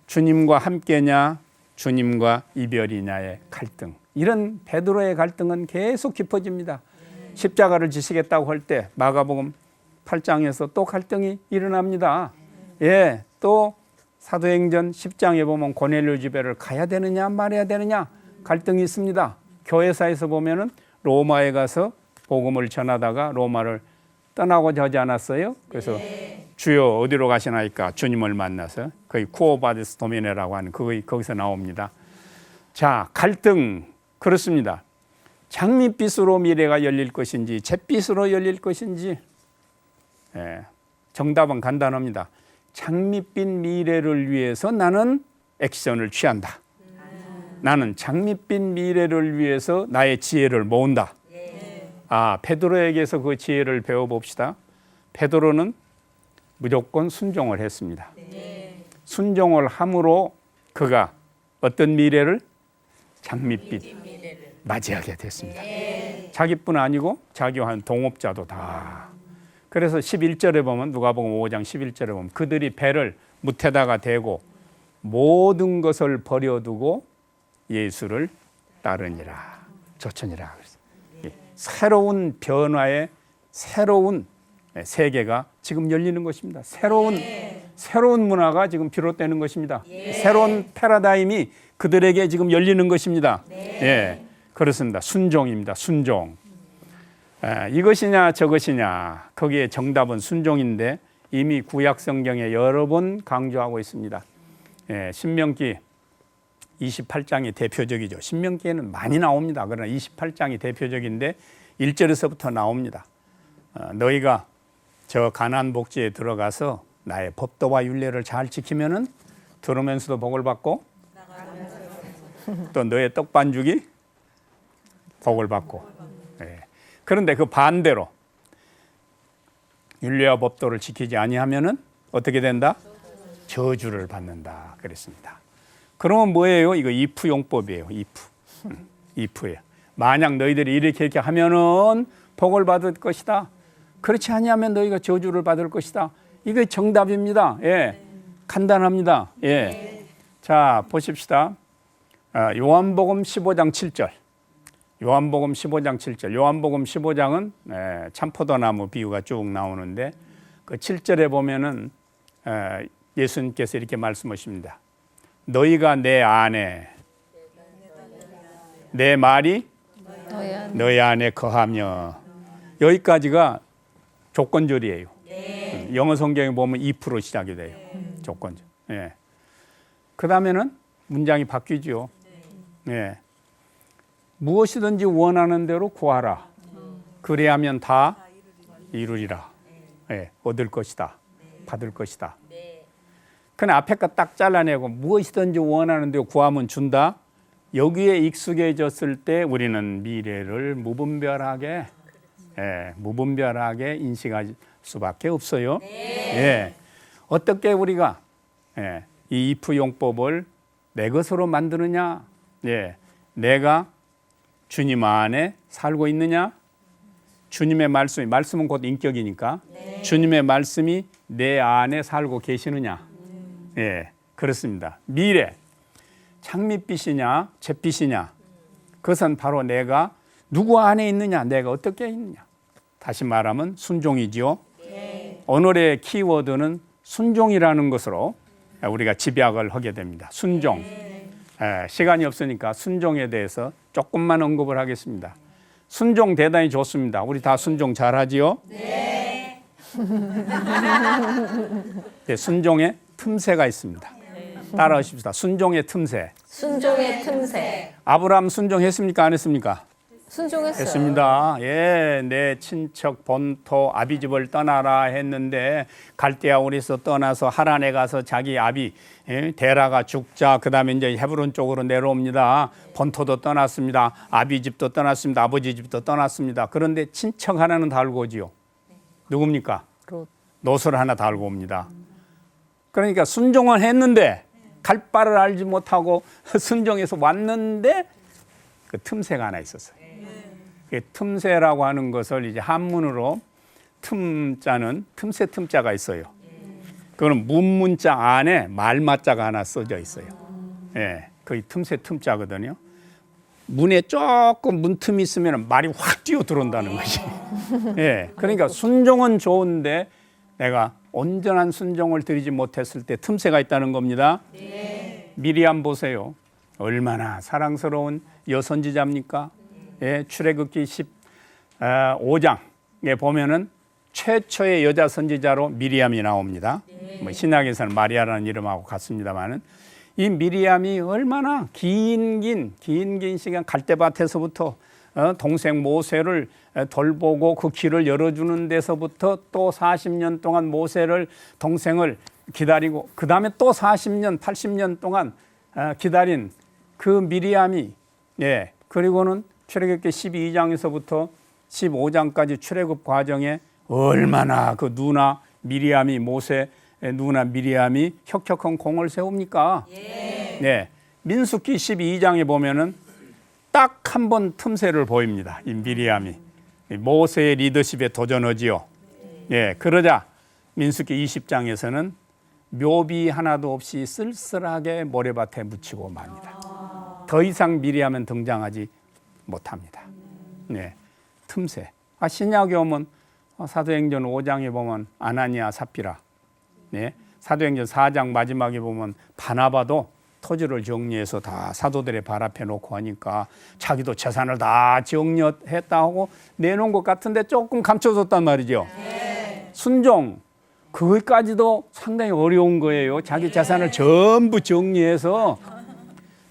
주님과 함께냐 주님과 이별이냐의 갈등, 이런 베드로의 갈등은 계속 깊어집니다. 십자가를 지시겠다고 할 때 마가복음 8장에서 또 갈등이 일어납니다. 예, 또 사도행전 10장에 보면 고넬료 집에를 가야 되느냐 말아야 되느냐 갈등이 있습니다. 교회사에서 보면은 로마에 가서 복음을 전하다가 로마를 떠나고자 하지 않았어요? 그래서 주여 어디로 가시나이까 주님을 만나서 거의 쿠오바디스 도미네라고 하는 거기서 나옵니다. 자, 갈등 그렇습니다. 장밋빛으로 미래가 열릴 것인지 잿빛으로 열릴 것인지, 정답은 간단합니다. 장밋빛 미래를 위해서 나는 액션을 취한다. 나는 장밋빛 미래를 위해서 나의 지혜를 모은다. 베드로에게서 그 지혜를 배워봅시다. 베드로는 무조건 순종을 했습니다. 순종을 함으로 그가 어떤 미래를? 장밋빛 맞이하게 됐습니다. 자기뿐 아니고 자기와 한 동업자도 다. 그래서 11절에 보면 누가복음 5장 11절에 보면 그들이 배를 무태다가 대고 모든 것을 버려두고 예수를 따르니라. 조천이라. 새로운 변화의 새로운 세계가 지금 열리는 것입니다. 새로운 문화가 지금 비롯되는 것입니다. 새로운 패러다임이 그들에게 지금 열리는 것입니다. 그렇습니다. 순종입니다. 순종. 이것이냐 저것이냐, 거기에 정답은 순종인데 이미 구약 성경에 여러 번 강조하고 있습니다. 신명기 28장이 대표적이죠. 신명기에는 많이 나옵니다. 그러나 28장이 대표적인데 1절에서부터 나옵니다. 너희가 저 가나안 복지에 들어가서 나의 법도와 율례를 잘 지키면은 들으면서도 복을 받고 또 너의 떡반죽이 복을 받고. 그런데 그 반대로 율례와 법도를 지키지 아니하면은 어떻게 된다? 저주를 받는다 그랬습니다. 그러면 뭐예요? 이거 이프용법이에요. 이프예요. 만약 너희들이 이렇게 하면은 복을 받을 것이다. 그렇지 아니하면 너희가 저주를 받을 것이다. 이게 정답입니다. 간단합니다. 자, 보십시다. 요한복음 15장 7절. 요한복음 15장 7절. 요한복음 15장은 참포도나무 비유가 쭉 나오는데 그 7절에 보면은 예수님께서 이렇게 말씀하십니다. 너희가 내 안에, 내 말이 너희 안에 거하며. 여기까지가 조건절이에요. 영어 성경에 보면 2% 시작이 돼요. 조건절. 그 다음에는 문장이 바뀌죠. 무엇이든지 원하는 대로 구하라. 그래야면 다 이루리라. 얻을 것이다. 받을 것이다. 그냥 앞에 거 딱 잘라내고 무엇이든지 원하는 대로 구하면 준다. 여기에 익숙해졌을 때 우리는 미래를 무분별하게 인식할 수밖에 없어요. 어떻게 우리가 이 if 용법을 내 것으로 만드느냐? 내가 주님 안에 살고 있느냐? 주님의 말씀은 곧 인격이니까 주님의 말씀이 내 안에 살고 계시느냐? 그렇습니다. 미래, 장밋빛이냐 잿빛이냐, 그것은 바로 내가 누구 안에 있느냐, 내가 어떻게 있느냐. 다시 말하면 순종이지요. 오늘의 키워드는 순종이라는 것으로 우리가 집약을 하게 됩니다. 순종. 시간이 없으니까 순종에 대해서 조금만 언급을 하겠습니다. 순종 대단히 좋습니다. 우리 다 순종 잘하지요? 순종에 틈새가 있습니다. 따라하십시다. 순종의 틈새. 순종의 틈새. 아브라함 순종했습니까? 안 했습니까? 순종했어요. 했습니다. 예, 내 친척 본토 아비집을 떠나라 했는데 갈대아 우리서 떠나서 하란에 가서 자기 아비 데라가 죽자 그다음에 이제 헤브론 쪽으로 내려옵니다. 본토도 떠났습니다. 아비집도 떠났습니다. 아버지 집도 떠났습니다. 그런데 친척 하나는 달고 오지요. 누굽니까? 롯을 하나 달고 옵니다. 그러니까 순종은 했는데 갈 바를 알지 못하고 순종해서 왔는데 그 틈새가 하나 있었어요. 틈새라고 하는 것을 이제 한문으로 틈자는 틈새 틈자가 있어요. 그거는 문문자 안에 말맞자가 하나 써져 있어요. 예, 거의 틈새 틈자거든요. 문에 조금 문틈이 있으면 말이 확 뛰어 들어온다는 것이. 예, 그러니까 순종은 좋은데 내가 온전한 순종을 드리지 못했을 때 틈새가 있다는 겁니다. 미리암 보세요. 얼마나 사랑스러운 여선지자입니까? 예, 출애굽기 15장에 보면은 최초의 여자 선지자로 미리암이 나옵니다. 뭐 신약에서는 마리아라는 이름하고 같습니다만은 이 미리암이 얼마나 긴 시간 갈대밭에서부터 동생 모세를 돌보고 그 길을 열어주는 데서부터 또 40년 동안 모세를 동생을 기다리고 그 다음에 또 40년, 80년 동안 기다린 그 미리암이 예, 그리고는 출애굽기 12장에서부터 15장까지 출애굽 과정에 얼마나 그 누나 미리암이 모세 누나 미리암이 혁혁한 공을 세웁니까? 네, 민수기 12장에 보면은 딱 한 번 틈새를 보입니다. 이 미리암이 모세의 리더십에 도전하지요. 예, 그러자 민수기 20장에서는 묘비 하나도 없이 쓸쓸하게 모래밭에 묻히고 맙니다. 더 이상 미리암은 등장하지 못합니다. 네, 틈새. 신약에 오면 사도행전 5장에 보면 아나니아 삽비라. 네, 사도행전 4장 마지막에 보면 바나바도 토지를 정리해서 다 사도들의 발 앞에 놓고 하니까 자기도 재산을 다 정리했다 하고 내놓은 것 같은데 조금 감춰줬단 말이죠. 순종. 그것까지도 상당히 어려운 거예요. 자기 재산을 전부 정리해서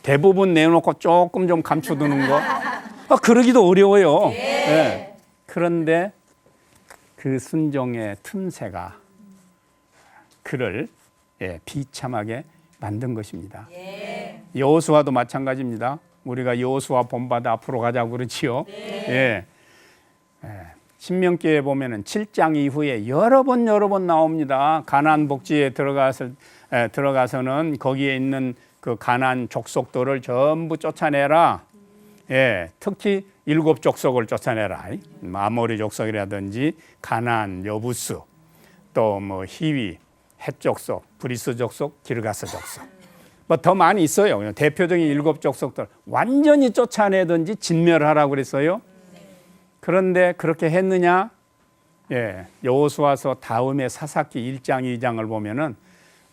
대부분 내놓고 조금 좀 감춰두는 거. 그러기도 어려워요. 네. 그런데 그 순종의 틈새가 그를 비참하게 만든 것입니다. 여호수아도 마찬가지입니다. 우리가 여호수아 본받아 앞으로 가자고 그러지요. 신명기에 보면은 7장 이후에 여러 번 나옵니다. 가나안 복지에 들어가서는 거기에 있는 그 가나안 족속들을 전부 쫓아내라. 예, 특히 7 족속을 쫓아내라. 아모리 족속이라든지 가나안, 여부스, 또 뭐 히위, 헷 족속, 브리스 족속, 기르가스 족속. 뭐 더 많이 있어요. 대표적인 7 족속들 완전히 쫓아내든지 진멸하라고 그랬어요. 그런데 그렇게 했느냐? 예, 여호수아서 다음에 사사기 1장, 2장을 보면은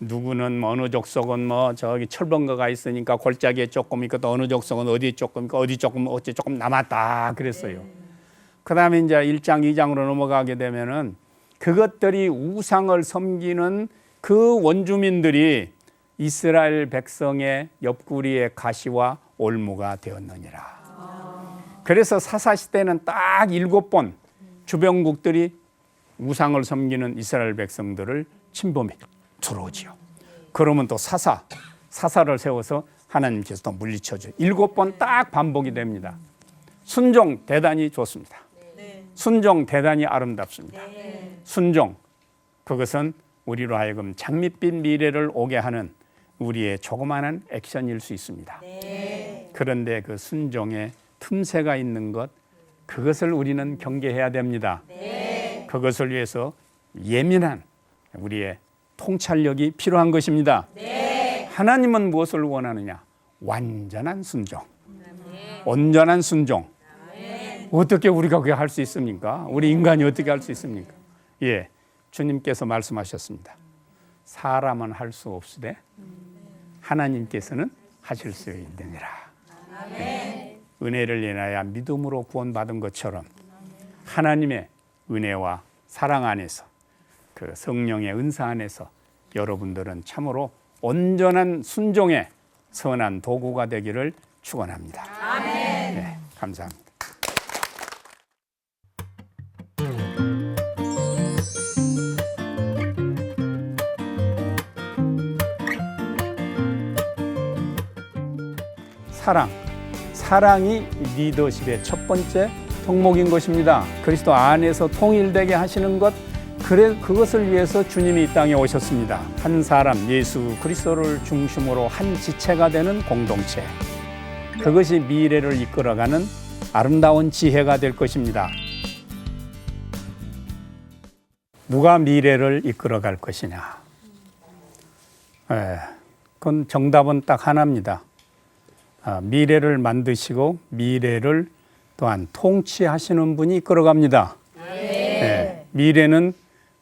누구는 어느 족속은 뭐 저기 철번거가 있으니까 골짜기에 조금 있고 또 어느 족속은 어디 조금 있고 어디 조금 어찌 조금 남았다 그랬어요. 그다음에 이제 1장, 2장으로 넘어가게 되면은 그것들이 우상을 섬기는 그 원주민들이 이스라엘 백성의 옆구리의 가시와 올무가 되었느니라. 그래서 사사시대는 딱 7번 주변국들이 우상을 섬기는 이스라엘 백성들을 침범해 들어오지요. 그러면 또 사사를 세워서 하나님께서 또 물리쳐줘요. 7번 딱 반복이 됩니다. 순종 대단히 좋습니다. 순종 대단히 아름답습니다. 순종, 그것은 우리로 하여금 장밋빛 미래를 오게 하는 우리의 조그마한 액션일 수 있습니다. 그런데 그 순종에 틈새가 있는 것, 그것을 우리는 경계해야 됩니다. 그것을 위해서 예민한 우리의 통찰력이 필요한 것입니다. 하나님은 무엇을 원하느냐? 완전한 순종, 온전한 순종. 어떻게 우리가 그게 할 수 있습니까? 우리 인간이 어떻게 할 수 있습니까? 예, 주님께서 말씀하셨습니다. 사람은 할 수 없으되 하나님께서는 하실 수 있느니라. 은혜를 인하여 믿음으로 구원받은 것처럼 하나님의 은혜와 사랑 안에서 그 성령의 은사 안에서 여러분들은 참으로 온전한 순종의 선한 도구가 되기를 축원합니다. 네, 감사합니다. 사랑. 사랑이 리더십의 첫 번째 덕목인 것입니다. 그리스도 안에서 통일되게 하시는 것, 그것을 위해서 주님이 이 땅에 오셨습니다. 한 사람 예수 그리스도를 중심으로 한 지체가 되는 공동체. 그것이 미래를 이끌어가는 아름다운 지혜가 될 것입니다. 누가 미래를 이끌어갈 것이냐? 그건 정답은 딱 하나입니다. 미래를 만드시고 미래를 또한 통치하시는 분이 이끌어갑니다. 미래는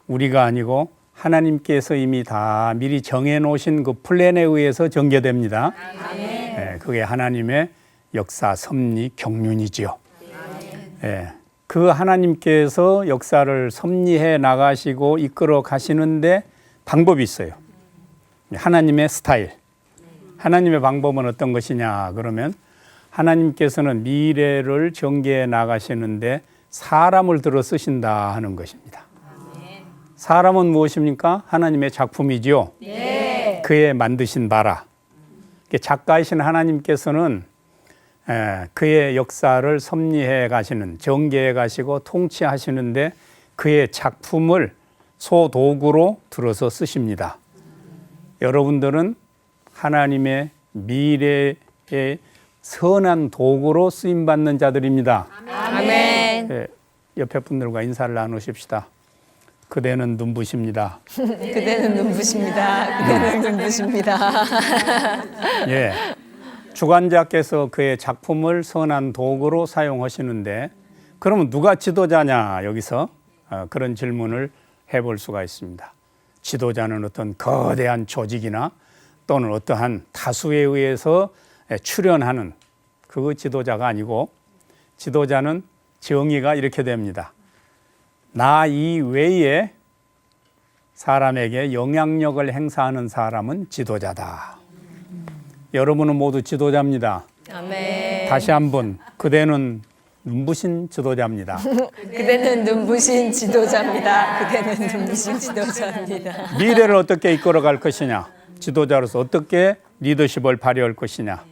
우리가 아니고 하나님께서 이미 다 미리 정해놓으신 그 플랜에 의해서 전개됩니다. 그게 하나님의 역사, 섭리, 경륜이지요. 그 하나님께서 역사를 섭리해 나가시고 이끌어 가시는데 방법이 있어요. 하나님의 스타일. 하나님의 방법은 어떤 것이냐 그러면 하나님께서는 미래를 전개해 나가시는데 사람을 들어 쓰신다 하는 것입니다. 사람은 무엇입니까? 하나님의 작품이지요. 그의 만드신 바라. 작가이신 하나님께서는 그의 역사를 섭리해 가시는, 전개해 가시고 통치하시는데 그의 작품을 소도구로 들어서 쓰십니다. 여러분들은 하나님의 미래의 선한 도구로 쓰임받는 자들입니다. 아멘. 옆에 분들과 인사를 나누십시다. 그대는 눈부십니다. 그대는 눈부십니다. 그대는 눈부십니다. 주관자께서 그의 작품을 선한 도구로 사용하시는데 그러면 누가 지도자냐 여기서 그런 질문을 해볼 수가 있습니다. 지도자는 어떤 거대한 조직이나 또는 어떠한 다수에 의해서 출현하는 그 지도자가 아니고 지도자는 정의가 이렇게 됩니다. 나 이외에 사람에게 영향력을 행사하는 사람은 지도자다. 여러분은 모두 지도자입니다. 아멘. 다시 한번 그대는 눈부신 지도자입니다. 그대는 눈부신 지도자입니다. 그대는 눈부신 지도자입니다. 미래를 어떻게 이끌어갈 것이냐, 지도자로서 어떻게 리더십을 발휘할 것이냐,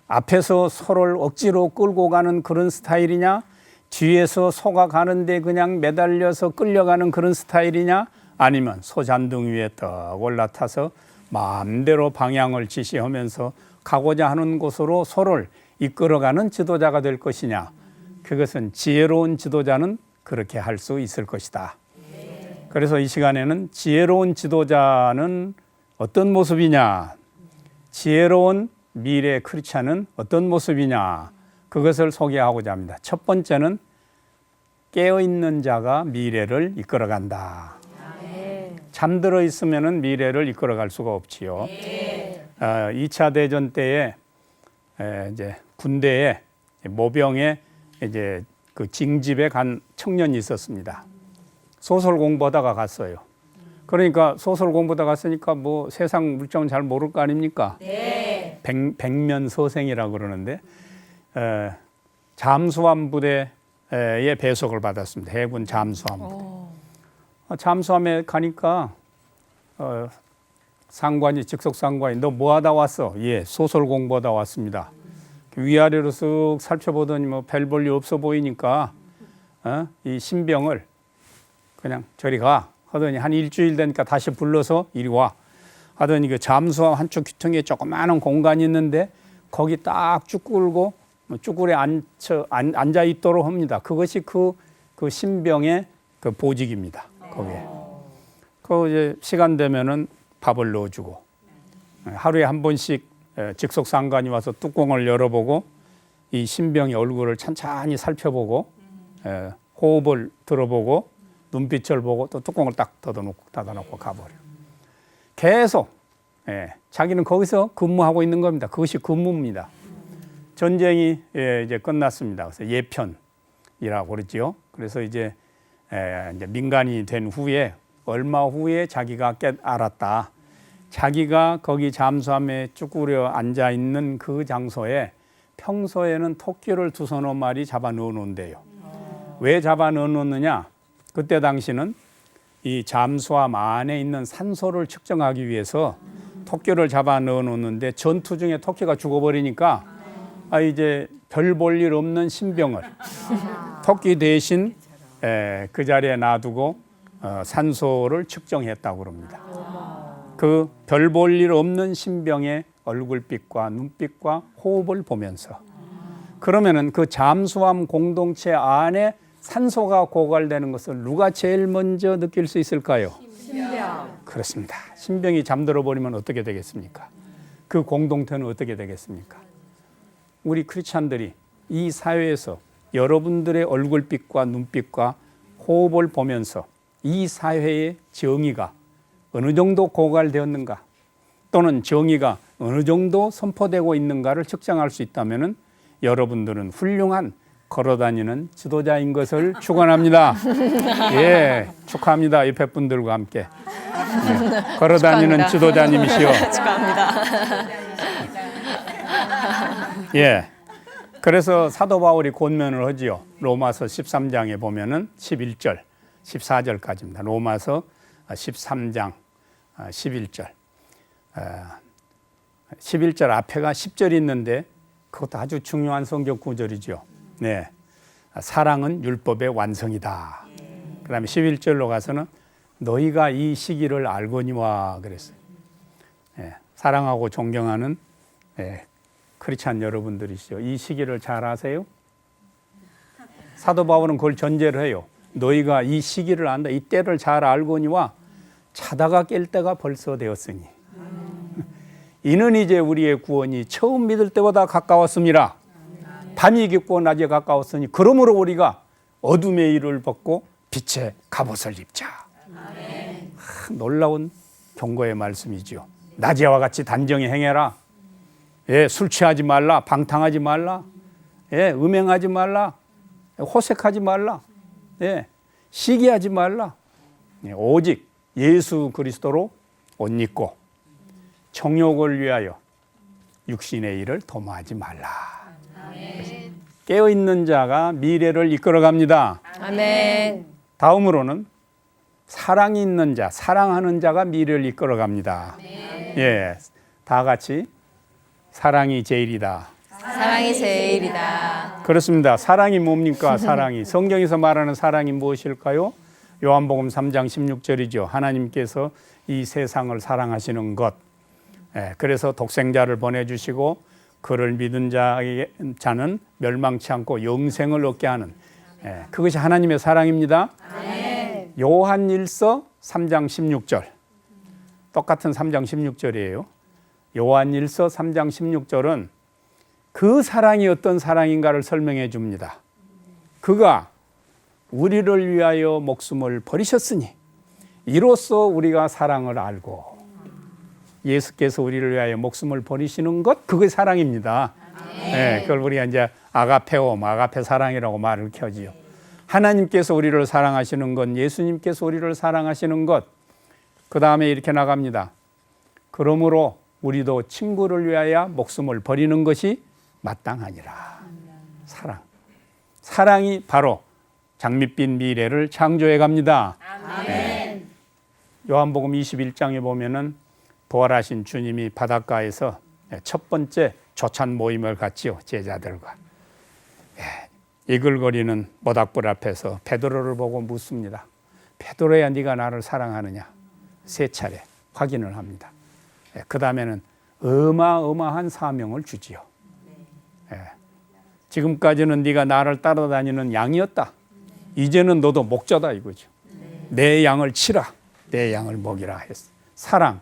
앞에서 서로를 억지로 끌고 가는 그런 스타일이냐, 뒤에서 소가 가는데 그냥 매달려서 끌려가는 그런 스타일이냐, 아니면 소 잔등 위에 떡 올라타서 마음대로 방향을 지시하면서 가고자 하는 곳으로 소를 이끌어가는 지도자가 될 것이냐. 그것은 지혜로운 지도자는 그렇게 할 수 있을 것이다. 그래서 이 시간에는 지혜로운 지도자는 어떤 모습이냐, 지혜로운 미래 크리스찬은 어떤 모습이냐, 그것을 소개하고자 합니다. 첫 번째는 깨어있는 자가 미래를 이끌어간다. 잠들어 있으면 미래를 이끌어갈 수가 없지요. 2차 대전 때에 이제 군대에 모병에 이제 그 징집에 간 청년이 있었습니다. 소설 공부하다가 갔어요. 그러니까 소설 공부하다가 갔으니까 뭐 세상 물정은 잘 모를 거 아닙니까? 백면서생이라고 그러는데 잠수함 부대에 배속을 받았습니다. 해군 잠수함 부대. 잠수함에 가니까 상관이, 직속 상관이, 너 뭐 하다 왔어? 예, 소설 공부하다 왔습니다. 위아래로 쓱 살펴보더니 뭐 별 볼 일 없어 보이니까 이 신병을 그냥 저리 가 하더니 한 일주일 되니까 다시 불러서 이리 와 하더니 그 잠수함 한쪽 귀퉁이에 조그마한 공간이 있는데 거기 딱 쭉 끌고 쭈그려 앉아 있도록 합니다. 그것이 그 신병의 그 보직입니다. 거기에. 그 이제 시간 되면은 밥을 넣어주고 하루에 한 번씩 직속 상관이 와서 뚜껑을 열어보고 이 신병의 얼굴을 천천히 살펴보고 호흡을 들어보고 눈빛을 보고 또 뚜껑을 딱 닫아놓고 가버려. 계속 자기는 거기서 근무하고 있는 겁니다. 그것이 근무입니다. 전쟁이 이제 끝났습니다. 그래서 예편이라고 그러지요. 그래서 이제 민간이 된 후에 얼마 후에 자기가 알았다. 자기가 거기 잠수함에 쭈그려 앉아 있는 그 장소에 평소에는 토끼를 2-3마리 잡아 넣어 놓은대요. 왜 잡아 넣어 놓느냐? 그때 당시는 이 잠수함 안에 있는 산소를 측정하기 위해서 토끼를 잡아 넣어 놓는데 전투 중에 토끼가 죽어버리니까 이제 별 볼 일 없는 신병을 토끼 대신 그 자리에 놔두고 산소를 측정했다고 그럽니다. 그 별 볼 일 없는 신병의 얼굴빛과 눈빛과 호흡을 보면서 그러면은 그 잠수함 공동체 안에 산소가 고갈되는 것을 누가 제일 먼저 느낄 수 있을까요? 신병. 그렇습니다. 신병이 잠들어 버리면 어떻게 되겠습니까? 그 공동체는 어떻게 되겠습니까? 우리 크리스찬들이 이 사회에서 여러분들의 얼굴빛과 눈빛과 호흡을 보면서 이 사회의 정의가 어느 정도 고갈되었는가 또는 정의가 어느 정도 선포되고 있는가를 측정할 수 있다면 여러분들은 훌륭한 걸어다니는 지도자인 것을 축원합니다. 예, 축하합니다. 옆에 분들과 함께. 예, 걸어다니는 축하합니다. 지도자님이시여. 축하합니다. 예. 그래서 사도 바울이 권면을 하지요. 로마서 13장에 보면은 11절, 14절까지입니다. 로마서 13장 11절. 11절 앞에가 10절이 있는데 그것도 아주 중요한 성경 구절이죠. 네. 사랑은 율법의 완성이다. 그다음에 11절로 가서는 너희가 이 시기를 알거니와 그랬어요. 예. 사랑하고 존경하는 크리스찬 여러분들이시죠. 이 시기를 잘 아세요? 사도 바울은 그걸 전제를 해요. 너희가 이 시기를 안다. 이 때를 잘 알거니와 자다가 깰 때가 벌써 되었으니 이는 이제 우리의 구원이 처음 믿을 때보다 가까웠습니다. 밤이 깊고 낮에 가까웠으니 그러므로 우리가 어둠의 일을 벗고 빛의 갑옷을 입자. 놀라운 경고의 말씀이지요. 낮에와 같이 단정히 행해라. 예, 술 취하지 말라, 방탕하지 말라, 예, 음행하지 말라, 호색하지 말라, 예, 시기하지 말라. 예, 오직 예수 그리스도로 옷 입고 정욕을 위하여 육신의 일을 도모하지 말라. 깨어 있는 자가 미래를 이끌어갑니다. 아멘. 다음으로는 사랑이 있는 자, 사랑하는 자가 미래를 이끌어갑니다. 예, 다 같이. 사랑이 제일이다. 사랑이 제일이다. 그렇습니다. 사랑이 뭡니까? 사랑이. 성경에서 말하는 사랑이 무엇일까요? 요한복음 3장 16절이죠. 하나님께서 이 세상을 사랑하시는 것. 그래서 독생자를 보내주시고 그를 믿은 자는 멸망치 않고 영생을 얻게 하는 그것이 하나님의 사랑입니다. 요한일서 3장 16절. 똑같은 3장 16절이에요. 요한일서 3장 16절은 그 사랑이 어떤 사랑인가를 설명해 줍니다. 그가 우리를 위하여 목숨을 버리셨으니 이로써 우리가 사랑을 알고 예수께서 우리를 위하여 목숨을 버리시는 것 그게 사랑입니다. 네, 그걸 우리가 이제 아가페옴, 아가페 사랑이라고 말을 켜지요. 하나님께서 우리를 사랑하시는 것, 예수님께서 우리를 사랑하시는 것. 그 다음에 이렇게 나갑니다. 그러므로 우리도 친구를 위하여 목숨을 버리는 것이 마땅하니라. 사랑. 사랑이 바로 장밋빛 미래를 창조해 갑니다. 네. 요한복음 21장에 보면은 부활하신 주님이 바닷가에서 첫 번째 조찬 모임을 갖지요. 제자들과. 이글거리는 모닥불 앞에서 베드로를 보고 묻습니다. 베드로야 네가 나를 사랑하느냐? 세 차례 확인을 합니다. 그 다음에는 어마어마한 사명을 주지요. 지금까지는 네가 나를 따라다니는 양이었다. 이제는 너도 목자다 이거죠. 내 양을 치라. 내 양을 먹이라 했어. 사랑.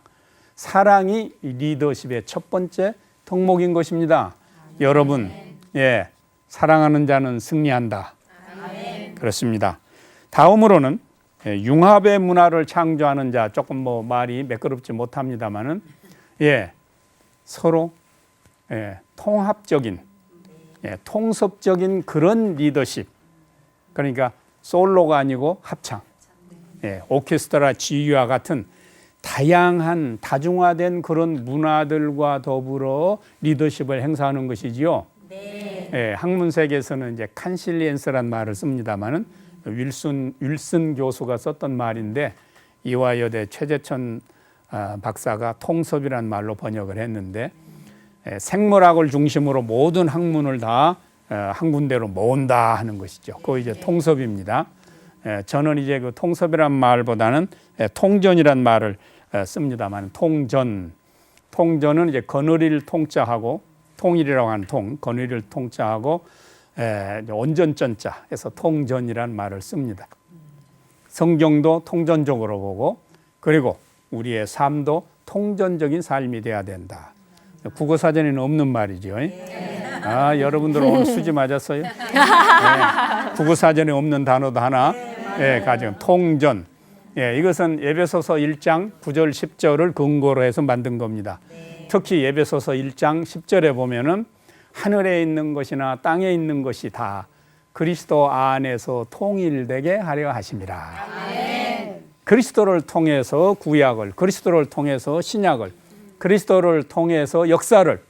사랑이 리더십의 첫 번째 덕목인 것입니다. 여러분, 예, 사랑하는 자는 승리한다. 그렇습니다. 다음으로는 융합의 문화를 창조하는 자. 조금 뭐 말이 매끄럽지 못합니다만은 서로 통합적인, 통섭적인 그런 리더십. 그러니까 솔로가 아니고 합창, 오케스트라 지휘와 같은 다양한 다중화된 그런 문화들과 더불어 리더십을 행사하는 것이지요. 학문세계에서는 이제 칸실리엔스란 말을 씁니다만은 윌슨 교수가 썼던 말인데 이화여대 최재천 박사가 통섭이란 말로 번역을 했는데 생물학을 중심으로 모든 학문을 다 한 군데로 모은다 하는 것이죠. 그거 이제 통섭입니다. 저는 이제 그 통섭이란 말보다는 통전이란 말을 씁니다만 통전은 이제 거느릴 통자하고 통일이라고 하는 거느릴 통자하고 온전전자 해서 통전이란 말을 씁니다. 성경도 통전적으로 보고 그리고 우리의 삶도 통전적인 삶이 돼야 된다. 국어사전에는 없는 말이죠. 아, 여러분들 오늘 수지 맞았어요? 네. 국어사전에 없는 단어도 하나 가지고 통전. 이것은 에베소서 1장 9절 10절을 근거로 해서 만든 겁니다. 특히 에베소서 1장 10절에 보면은 하늘에 있는 것이나 땅에 있는 것이 다 그리스도 안에서 통일되게 하려 하심이라. 그리스도를 통해서 구약을, 그리스도를 통해서 신약을, 그리스도를 통해서 역사를,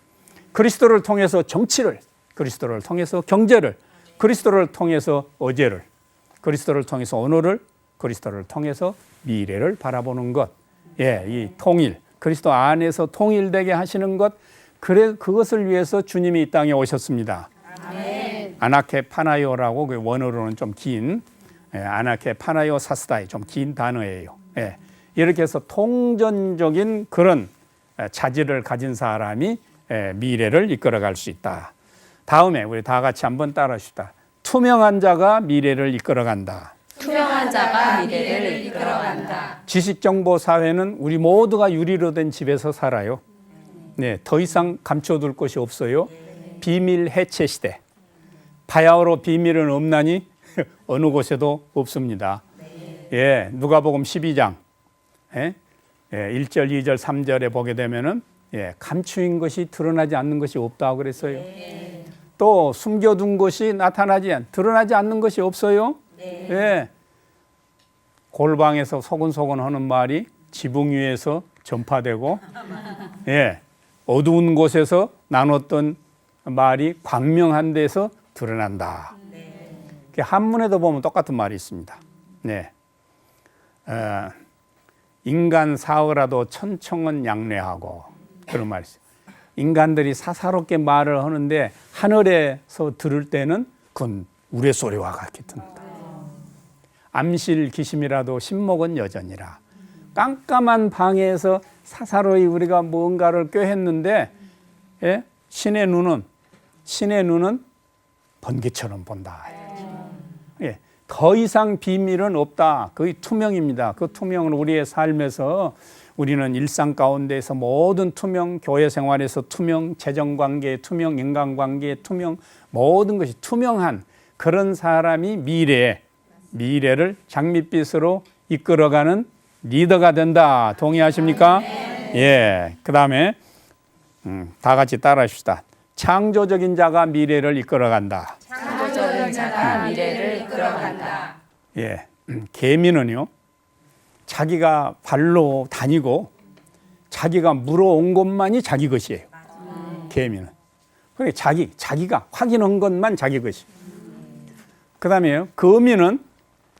그리스도를 통해서 정치를, 그리스도를 통해서 경제를, 그리스도를 통해서 어제를, 그리스도를 통해서 오늘을, 그리스도를 통해서 미래를 바라보는 것. 이 통일, 그리스도 안에서 통일되게 하시는 것. 그것을 위해서 주님이 이 땅에 오셨습니다. 아나케 파나요라고 그 원어로는 좀 긴 아나케 파나요 사스다이 좀 긴 단어예요. 이렇게 해서 통전적인 그런 자질을 가진 사람이 미래를 이끌어갈 수 있다. 다음에 우리 다 같이 한번 따라합시다. 투명한 자가 미래를 이끌어간다. 투명한 자가 미래를 이끌어간다. 지식정보 사회는 우리 모두가 유리로 된 집에서 살아요. 더 이상 감춰둘 것이 없어요. 비밀 해체 시대. 바야흐로 비밀은 없나니 어느 곳에도 없습니다. 누가복음 12장 1절, 2절, 3절에 보게 되면은 감추인 것이 드러나지 않는 것이 없다고 그랬어요. 또 숨겨둔 것이 드러나지 않는 것이 없어요. 골방에서 소근소근 하는 말이 지붕 위에서 전파되고 어두운 곳에서 나눴던 말이 광명한 데서 드러난다. 한문에도 보면 똑같은 말이 있습니다. 인간 사어라도 천청은 양례하고 그런 말이 있어요. 인간들이 사사롭게 말을 하는데 하늘에서 들을 때는 그건 우레소리와 같게 든다. 암실 기심이라도 신목은 여전이라. 깜깜한 방에서 사사로이 우리가 뭔가를 꾀했는데 신의 눈은 번개처럼 본다. 더 이상 비밀은 없다. 거의 투명입니다. 그 투명은 우리의 삶에서 우리는 일상 가운데에서 모든 투명, 교회 생활에서 투명, 재정관계 투명, 인간관계 투명, 모든 것이 투명한 그런 사람이 미래를 장밋빛으로 이끌어가는 리더가 된다. 동의하십니까? 그 다음에 다 같이 따라합시다. 창조적인 자가 미래를 이끌어간다. 창조적인 자가 미래를 이끌어간다. 개미는요, 자기가 발로 다니고 자기가 물어온 것만이 자기 것이에요. 개미는. 그러니까 자기가 확인한 것만 자기 것이에요. 그 다음에 거미는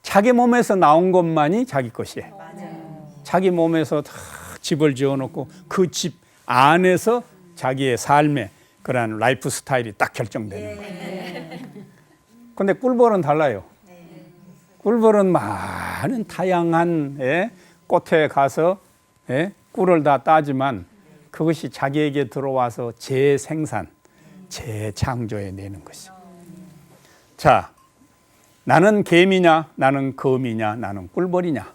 자기 몸에서 나온 것만이 자기 것이에요. 자기 몸에서 다 집을 지어놓고 그 집 안에서 자기의 삶의 그런 라이프 스타일이 딱 결정되는 거예요. 그런데 꿀벌은 달라요. 꿀벌은 많은 다양한 꽃에 가서 꿀을 다 따지만 그것이 자기에게 들어와서 재생산, 재창조해 내는 것이죠. 자, 나는 개미냐, 나는 거미냐, 나는 꿀벌이냐.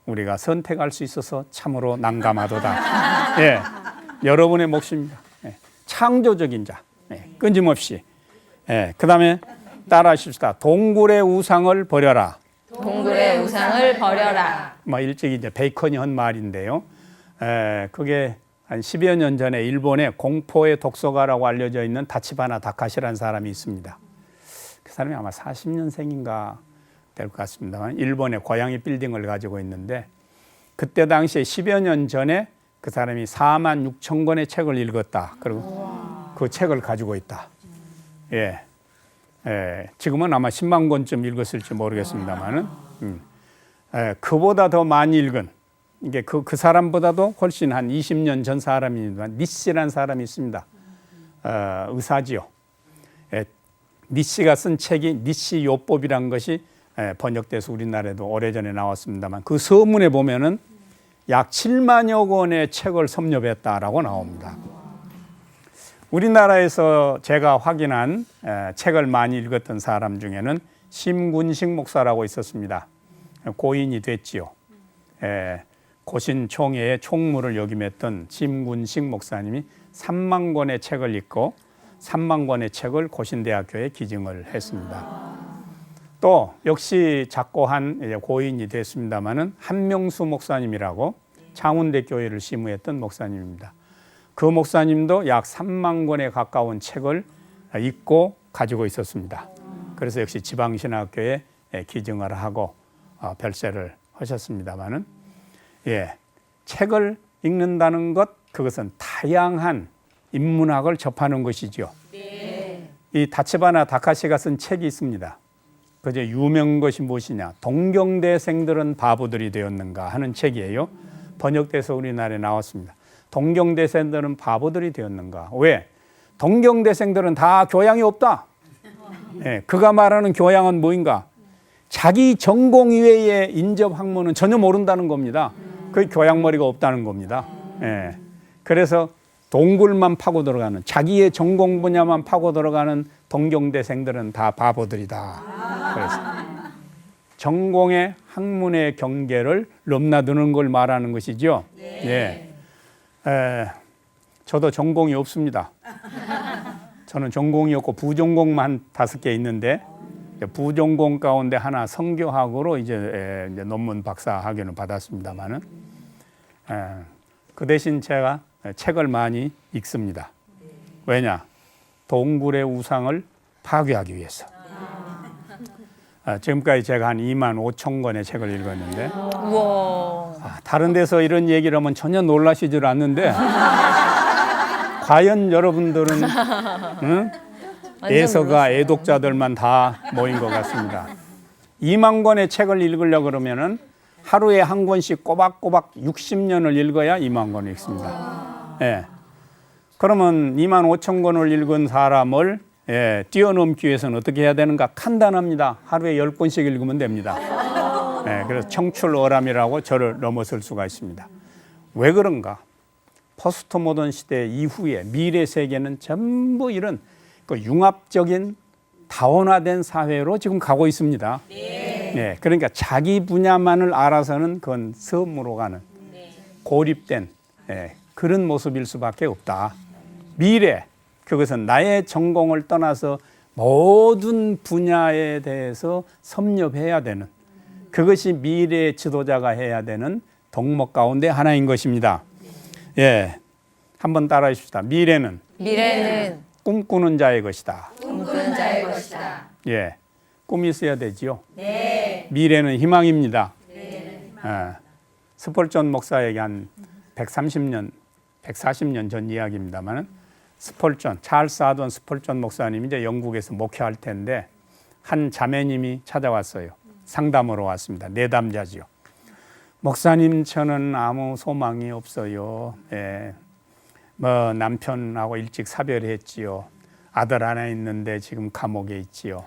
우리가 선택할 수 있어서 참으로 난감하도다. 여러분의 몫입니다. 창조적인 자, 끊임없이. 그 다음에 따라하십시다. 동굴의 우상을 버려라. 동굴의 우상을 버려라. 일찍 이제 베이컨이 한 말인데요. 그게 한 10여 년 전에 일본의 공포의 독서가라고 알려져 있는 다치바나 다카시라는 사람이 있습니다. 그 사람이 아마 40년생인가 될 것 같습니다만 일본의 고양이 빌딩을 가지고 있는데 그때 당시에 10여 년 전에 그 사람이 4만 6천 권의 책을 읽었다. 그리고 그 책을 가지고 있다. 지금은 아마 10만 권쯤 읽었을지 모르겠습니다만은 그보다 더 많이 읽은 이게 그 사람보다도 훨씬 한 20년 전 사람이지만 니시라는 사람이 있습니다. 의사지요. 니시가 쓴 책이 니시 요법이란 것이 번역돼서 우리나라에도 오래전에 나왔습니다만 그 서문에 보면은 약 7만여 권의 책을 섭렵했다라고 나옵니다. 우리나라에서 제가 확인한 책을 많이 읽었던 사람 중에는 심군식 목사라고 있었습니다. 고인이 됐지요. 고신총회의 총무를 역임했던 심군식 목사님이 3만 권의 책을 읽고 3만 권의 책을 고신대학교에 기증을 했습니다. 또 역시 작고한 고인이 됐습니다마는 한명수 목사님이라고 창운대 교회를 시무했던 목사님입니다. 그 목사님도 약 3만 권에 가까운 책을 읽고 가지고 있었습니다. 그래서 역시 지방신학교에 기증을 하고 별세를 하셨습니다마는 책을 읽는다는 것 그것은 다양한 인문학을 접하는 것이죠. 이 다치바나 다카시가 쓴 책이 있습니다. 그저 유명한 것이 무엇이냐? 동경대생들은 바보들이 되었는가 하는 책이에요. 번역돼서 우리나라에 나왔습니다. 동경대생들은 바보들이 되었는가? 왜? 동경대생들은 다 교양이 없다. 그가 말하는 교양은 뭐인가? 자기 전공 이외의 인접 학문은 전혀 모른다는 겁니다. 그 교양머리가 없다는 겁니다. 그래서 동굴만 파고 들어가는 자기의 전공 분야만 파고 들어가는 동경대생들은 다 바보들이다. 그래서 전공의 학문의 경계를 넘나드는 걸 말하는 것이죠. 저도 전공이 없습니다. 저는 전공이 없고 부전공만 5개 있는데 부전공 가운데 하나 성교학으로 이제 논문 박사 학위는 받았습니다만은 그 대신 제가 책을 많이 읽습니다. 왜냐? 동굴의 우상을 파괴하기 위해서. 지금까지 제가 한 2만 5천 권의 책을 읽었는데 다른 데서 이런 얘기를 하면 전혀 놀라시질 않는데 과연 여러분들은 애서가 애독자들만 다 모인 것 같습니다. 2만 권의 책을 읽으려고 그러면은 하루에 한 권씩 꼬박꼬박 60년을 읽어야 2만 권을 읽습니다. 그러면 2만 5천 권을 읽은 사람을 뛰어넘기 위해서는 어떻게 해야 되는가? 간단합니다. 하루에 10권씩 읽으면 됩니다. 그래서 청출어람이라고 저를 넘어설 수가 있습니다. 왜 그런가? 포스트 모던 시대 이후에 미래 세계는 전부 이런 그 융합적인 다원화된 사회로 지금 가고 있습니다. 그러니까 자기 분야만을 알아서는 그건 섬으로 가는 고립된 그런 모습일 수밖에 없다. 미래, 그것은 나의 전공을 떠나서 모든 분야에 대해서 섭렵해야 되는 그것이 미래의 지도자가 해야 되는 덕목 가운데 하나인 것입니다. 한번 따라해 줍시다. 미래는 꿈꾸는 자의 것이다. 꿈이 있어야 되지요. 미래는 희망입니다. 스펄전 목사에게 한 130년, 140년 전 이야기입니다만은 찰스 하돈 스펄전 목사님이 이제 영국에서 목회할 텐데 한 자매님이 찾아왔어요. 상담으로 왔습니다. 내담자지요. 목사님, 저는 아무 소망이 없어요. 남편하고 일찍 사별했지요. 아들 하나 있는데 지금 감옥에 있지요.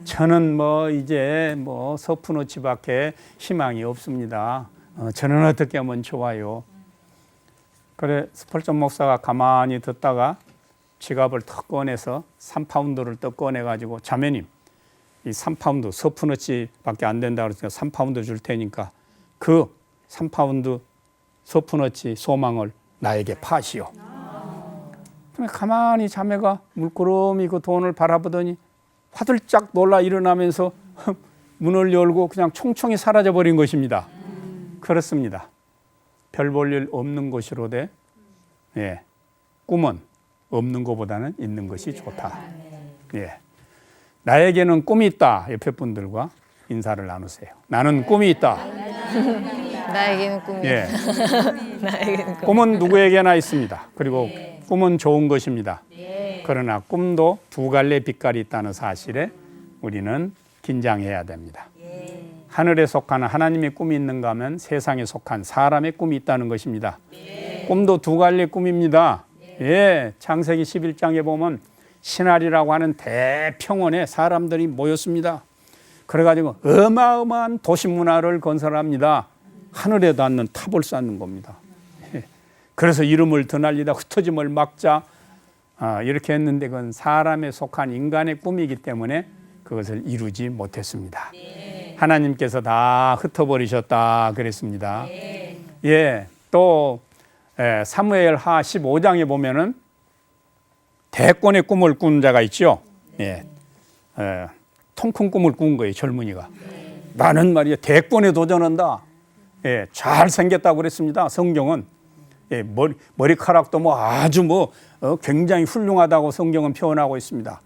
저는 이제 서푼어치밖에 희망이 없습니다. 저는 어떻게 하면 좋아요? 그래, 스펄전 목사가 가만히 듣다가 지갑을 턱 꺼내서 3파운드를 또 꺼내가지고 자매님, 이 3파운드 서푼어치밖에 안 된다고 그러니까 3파운드 줄 테니까 그 3파운드 서푼어치 소망을 나에게 파시오. 가만히 자매가 물끄러미 그 돈을 바라보더니 화들짝 놀라 일어나면서 문을 열고 그냥 총총히 사라져버린 것입니다. 그렇습니다. 별 볼 일 없는 것이로되 꿈은 없는 것보다는 있는 것이 좋다. 나에게는 꿈이 있다. 옆에 분들과 인사를 나누세요. 나는 꿈이 있다. 나에게는 꿈이 나에게는 꿈은 누구에게나 있습니다. 그리고 꿈은 좋은 것입니다. 그러나 꿈도 두 갈래 빛깔이 있다는 사실에 우리는 긴장해야 됩니다. 하늘에 속한 하나님의 꿈이 있는가 하면 세상에 속한 사람의 꿈이 있다는 것입니다. 꿈도 두 갈래 꿈입니다. 창세기 11장에 보면 신할이라고 하는 대평원에 사람들이 모였습니다. 그래가지고 어마어마한 도시 문화를 건설합니다. 하늘에 닿는 탑을 쌓는 겁니다. 그래서 이름을 드날리다 흩어짐을 막자 이렇게 했는데 그건 사람에 속한 인간의 꿈이기 때문에 그것을 이루지 못했습니다. 하나님께서 다 흩어버리셨다 그랬습니다. 또 사무엘하 15장에 보면은 대권의 꿈을 꾼 자가 있죠. 통큰 꿈을 꾼 거예요, 젊은이가. 나는 말이야 대권에 도전한다. 잘생겼다고 그랬습니다. 성경은 머리카락도 뭐 아주 굉장히 훌륭하다고 성경은 표현하고 있습니다.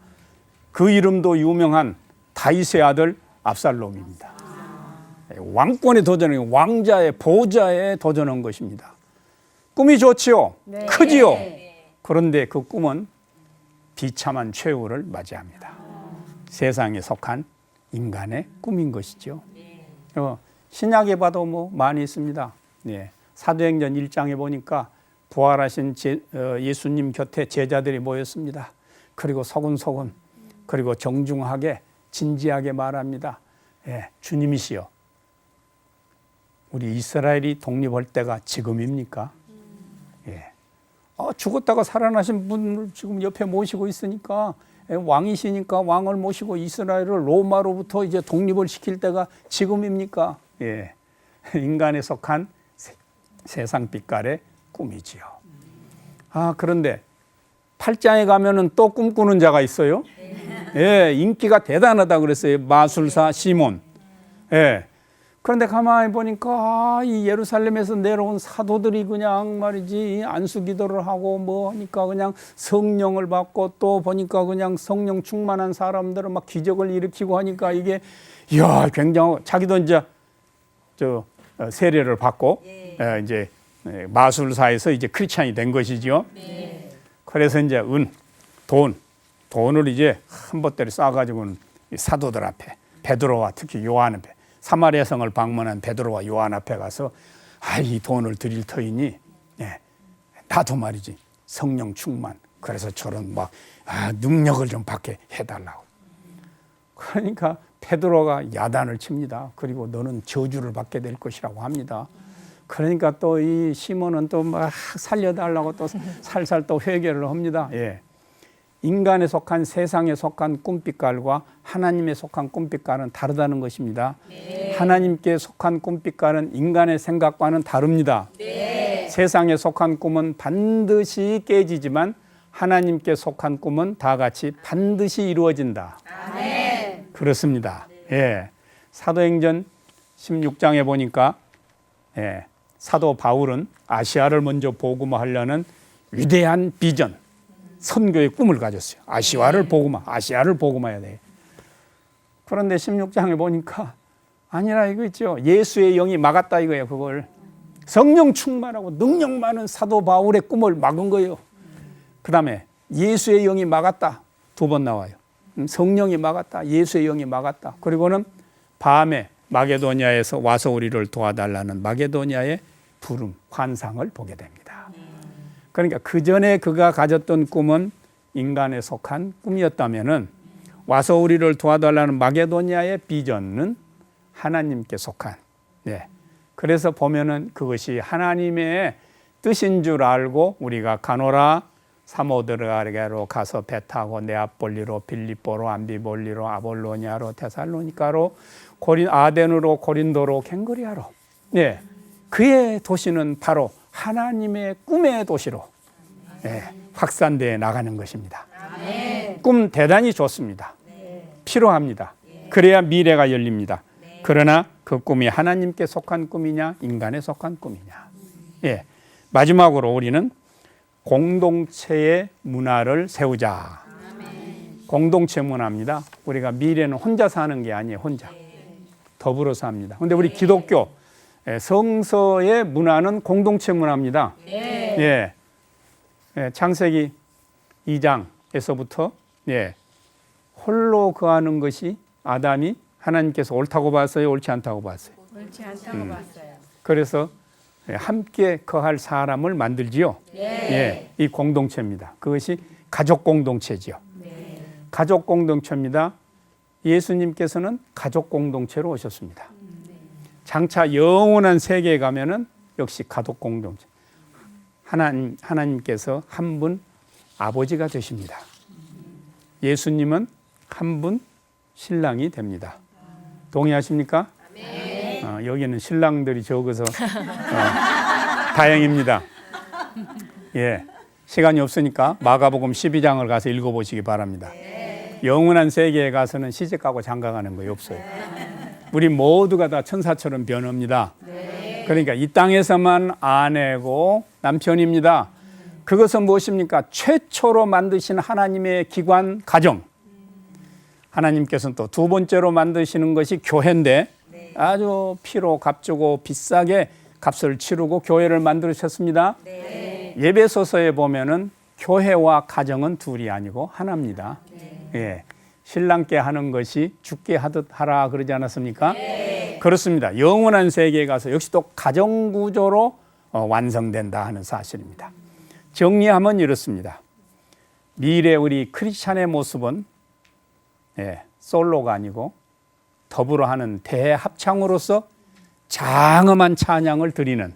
그 이름도 유명한 다윗의 아들 압살롬입니다. 왕권에 도전한 왕자의 보좌에 도전한 것입니다. 꿈이 좋지요, 크지요. 그런데 그 꿈은 비참한 최후를 맞이합니다. 세상에 속한 인간의 꿈인 것이죠. 신약에 봐도 많이 있습니다. 사도행전 1장에 보니까 부활하신 예수님 곁에 제자들이 모였습니다. 그리고 소근소근 그리고 정중하게 진지하게 말합니다. 주님이시여, 우리 이스라엘이 독립할 때가 지금입니까? 죽었다가 살아나신 분을 지금 옆에 모시고 있으니까 왕이시니까 왕을 모시고 이스라엘을 로마로부터 이제 독립을 시킬 때가 지금입니까? 인간에 속한 세상 빛깔의 꿈이지요. 그런데 8장에 가면은 또 꿈꾸는 자가 있어요. 인기가 대단하다 그랬어요. 마술사 시몬. 그런데 가만히 보니까 이 예루살렘에서 내려온 사도들이 그냥 말이지 안수기도를 하고 하니까 그냥 성령을 받고 또 보니까 그냥 성령 충만한 사람들은 막 기적을 일으키고 하니까 이게 굉장히 자기도 이제 세례를 받고 이제 마술사에서 이제 크리스찬이 된 것이죠. 그래서 이제 돈을 이제 한 보따리 싸가지고는 사도들 앞에 베드로와 특히 요한 앞에 사마리아 성을 방문한 베드로와 요한 앞에 가서 이 돈을 드릴 터이니 나도 말이지 성령 충만 그래서 저런 능력을 좀 받게 해달라고. 그러니까 베드로가 야단을 칩니다. 그리고 너는 저주를 받게 될 것이라고 합니다. 그러니까 또 이 시몬은 또 막 살려달라고 또 살살 또 회개를 합니다. 인간에 속한 세상에 속한 꿈빛깔과 하나님에 속한 꿈빛깔은 다르다는 것입니다. 하나님께 속한 꿈빛깔은 인간의 생각과는 다릅니다. 세상에 속한 꿈은 반드시 깨지지만 하나님께 속한 꿈은 다 같이 반드시 이루어진다. 그렇습니다. 사도행전 16장에 보니까 사도 바울은 아시아를 먼저 복음화하려는 위대한 비전, 선교의 꿈을 가졌어요. 아시아를 복음화해야 돼. 그런데 16장에 보니까 아니라 이거 있죠. 예수의 영이 막았다 이거예요. 그걸 성령 충만하고 능력 많은 사도 바울의 꿈을 막은 거예요. 그 다음에 예수의 영이 막았다. 2번 나와요. 성령이 막았다. 예수의 영이 막았다. 그리고는 밤에 마게도니아에서 와서 우리를 도와달라는 마게도니아의 부름, 환상을 보게 됩니다. 그러니까 그 전에 그가 가졌던 꿈은 인간에 속한 꿈이었다면은 와서 우리를 도와달라는 마게도니아의 비전은 하나님께 속한. 그래서 보면은 그것이 하나님의 뜻인 줄 알고 우리가 가노라 사모드라게로 가서 배 타고 네아폴리로 빌립보로 암비볼리로 아볼로니아로 테살로니카로 아덴으로 고린도로 갱그리아로. 그의 도시는 바로 하나님의 꿈의 도시로 확산되어 나가는 것입니다. 꿈 대단히 좋습니다. 필요합니다. 그래야 미래가 열립니다. 그러나 그 꿈이 하나님께 속한 꿈이냐 인간에 속한 꿈이냐. 마지막으로 우리는 공동체의 문화를 세우자. 공동체 문화입니다. 우리가 미래는 혼자 사는 게 아니에요. 혼자. 더불어 삽니다. 그런데 우리 기독교 성서의 문화는 공동체 문화입니다. 창세기 2장에서부터 홀로 거하는 것이 아담이 하나님께서 옳다고 봤어요? 옳지 않다고 봤어요? 옳지 않다고 봤어요. 그래서 함께 거할 사람을 만들지요. 예, 이 공동체입니다. 그것이 가족 공동체지요. 가족 공동체입니다. 예수님께서는 가족 공동체로 오셨습니다. 장차 영원한 세계에 가면은 역시 가족 공동체. 하나님께서 한 분 아버지가 되십니다. 예수님은 한 분 신랑이 됩니다. 동의하십니까? 여기는 신랑들이 적어서 다행입니다. 예, 시간이 없으니까 마가복음 12장을 가서 읽어보시기 바랍니다. 영원한 세계에 가서는 시집가고 장가가는 거예요, 없어요. 우리 모두가 다 천사처럼 변합니다. 그러니까 이 땅에서만 아내고 남편입니다. 그것은 무엇입니까? 최초로 만드신 하나님의 기관 가정. 하나님께서는 또 두 번째로 만드시는 것이 교회인데 아주 피로 값주고 비싸게 값을 치르고 교회를 만드셨습니다. 예배소서에 보면은 교회와 가정은 둘이 아니고 하나입니다. 예, 신랑께 하는 것이 죽게 하듯 하라 그러지 않았습니까? 그렇습니다. 영원한 세계에 가서 역시 또 가정구조로 완성된다 하는 사실입니다. 정리하면 이렇습니다. 미래 우리 크리스찬의 모습은 솔로가 아니고 더불어 하는 대합창으로서 장엄한 찬양을 드리는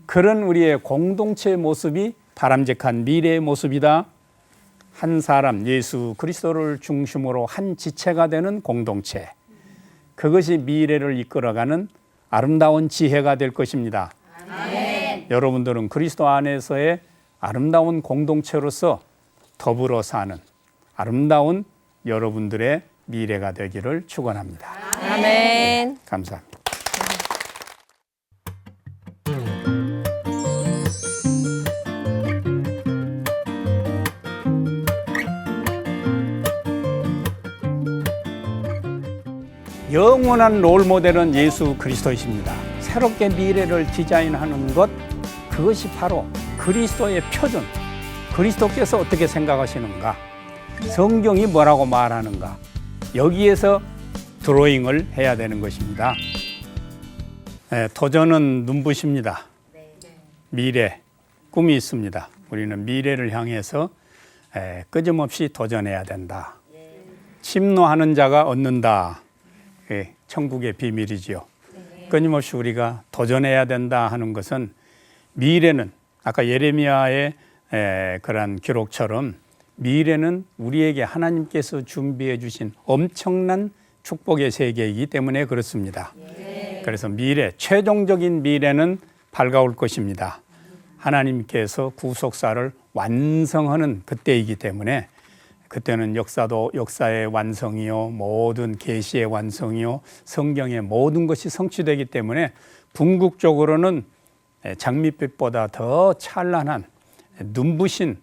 그런 우리의 공동체의 모습이 바람직한 미래의 모습이다. 한 사람 예수 그리스도를 중심으로 한 지체가 되는 공동체. 그것이 미래를 이끌어가는 아름다운 지혜가 될 것입니다. 아멘. 여러분들은 그리스도 안에서의 아름다운 공동체로서 더불어 사는 아름다운 여러분들의 미래가 되기를 축원합니다. 아멘. 감사합니다. 영원한 롤모델은 예수 그리스도이십니다. 새롭게 미래를 디자인하는 것, 그것이 바로 그리스도의 표준. 그리스도께서 어떻게 생각하시는가? 성경이 뭐라고 말하는가? 여기에서 드로잉을 해야 되는 것입니다. 도전은 눈부십니다. 미래, 꿈이 있습니다. 우리는 미래를 향해서 끊임없이 도전해야 된다. 침노하는 자가 얻는다. 천국의 비밀이지요. 끊임없이 우리가 도전해야 된다 하는 것은 미래는 아까 예레미야의 그러한 기록처럼 미래는 우리에게 하나님께서 준비해 주신 엄청난 축복의 세계이기 때문에 그렇습니다. 그래서 미래, 최종적인 미래는 밝아올 것입니다. 하나님께서 구속사를 완성하는 그때이기 때문에 그때는 역사도 역사의 완성이요, 모든 계시의 완성이요, 성경의 모든 것이 성취되기 때문에 궁극적으로는 장밋빛보다 더 찬란한 눈부신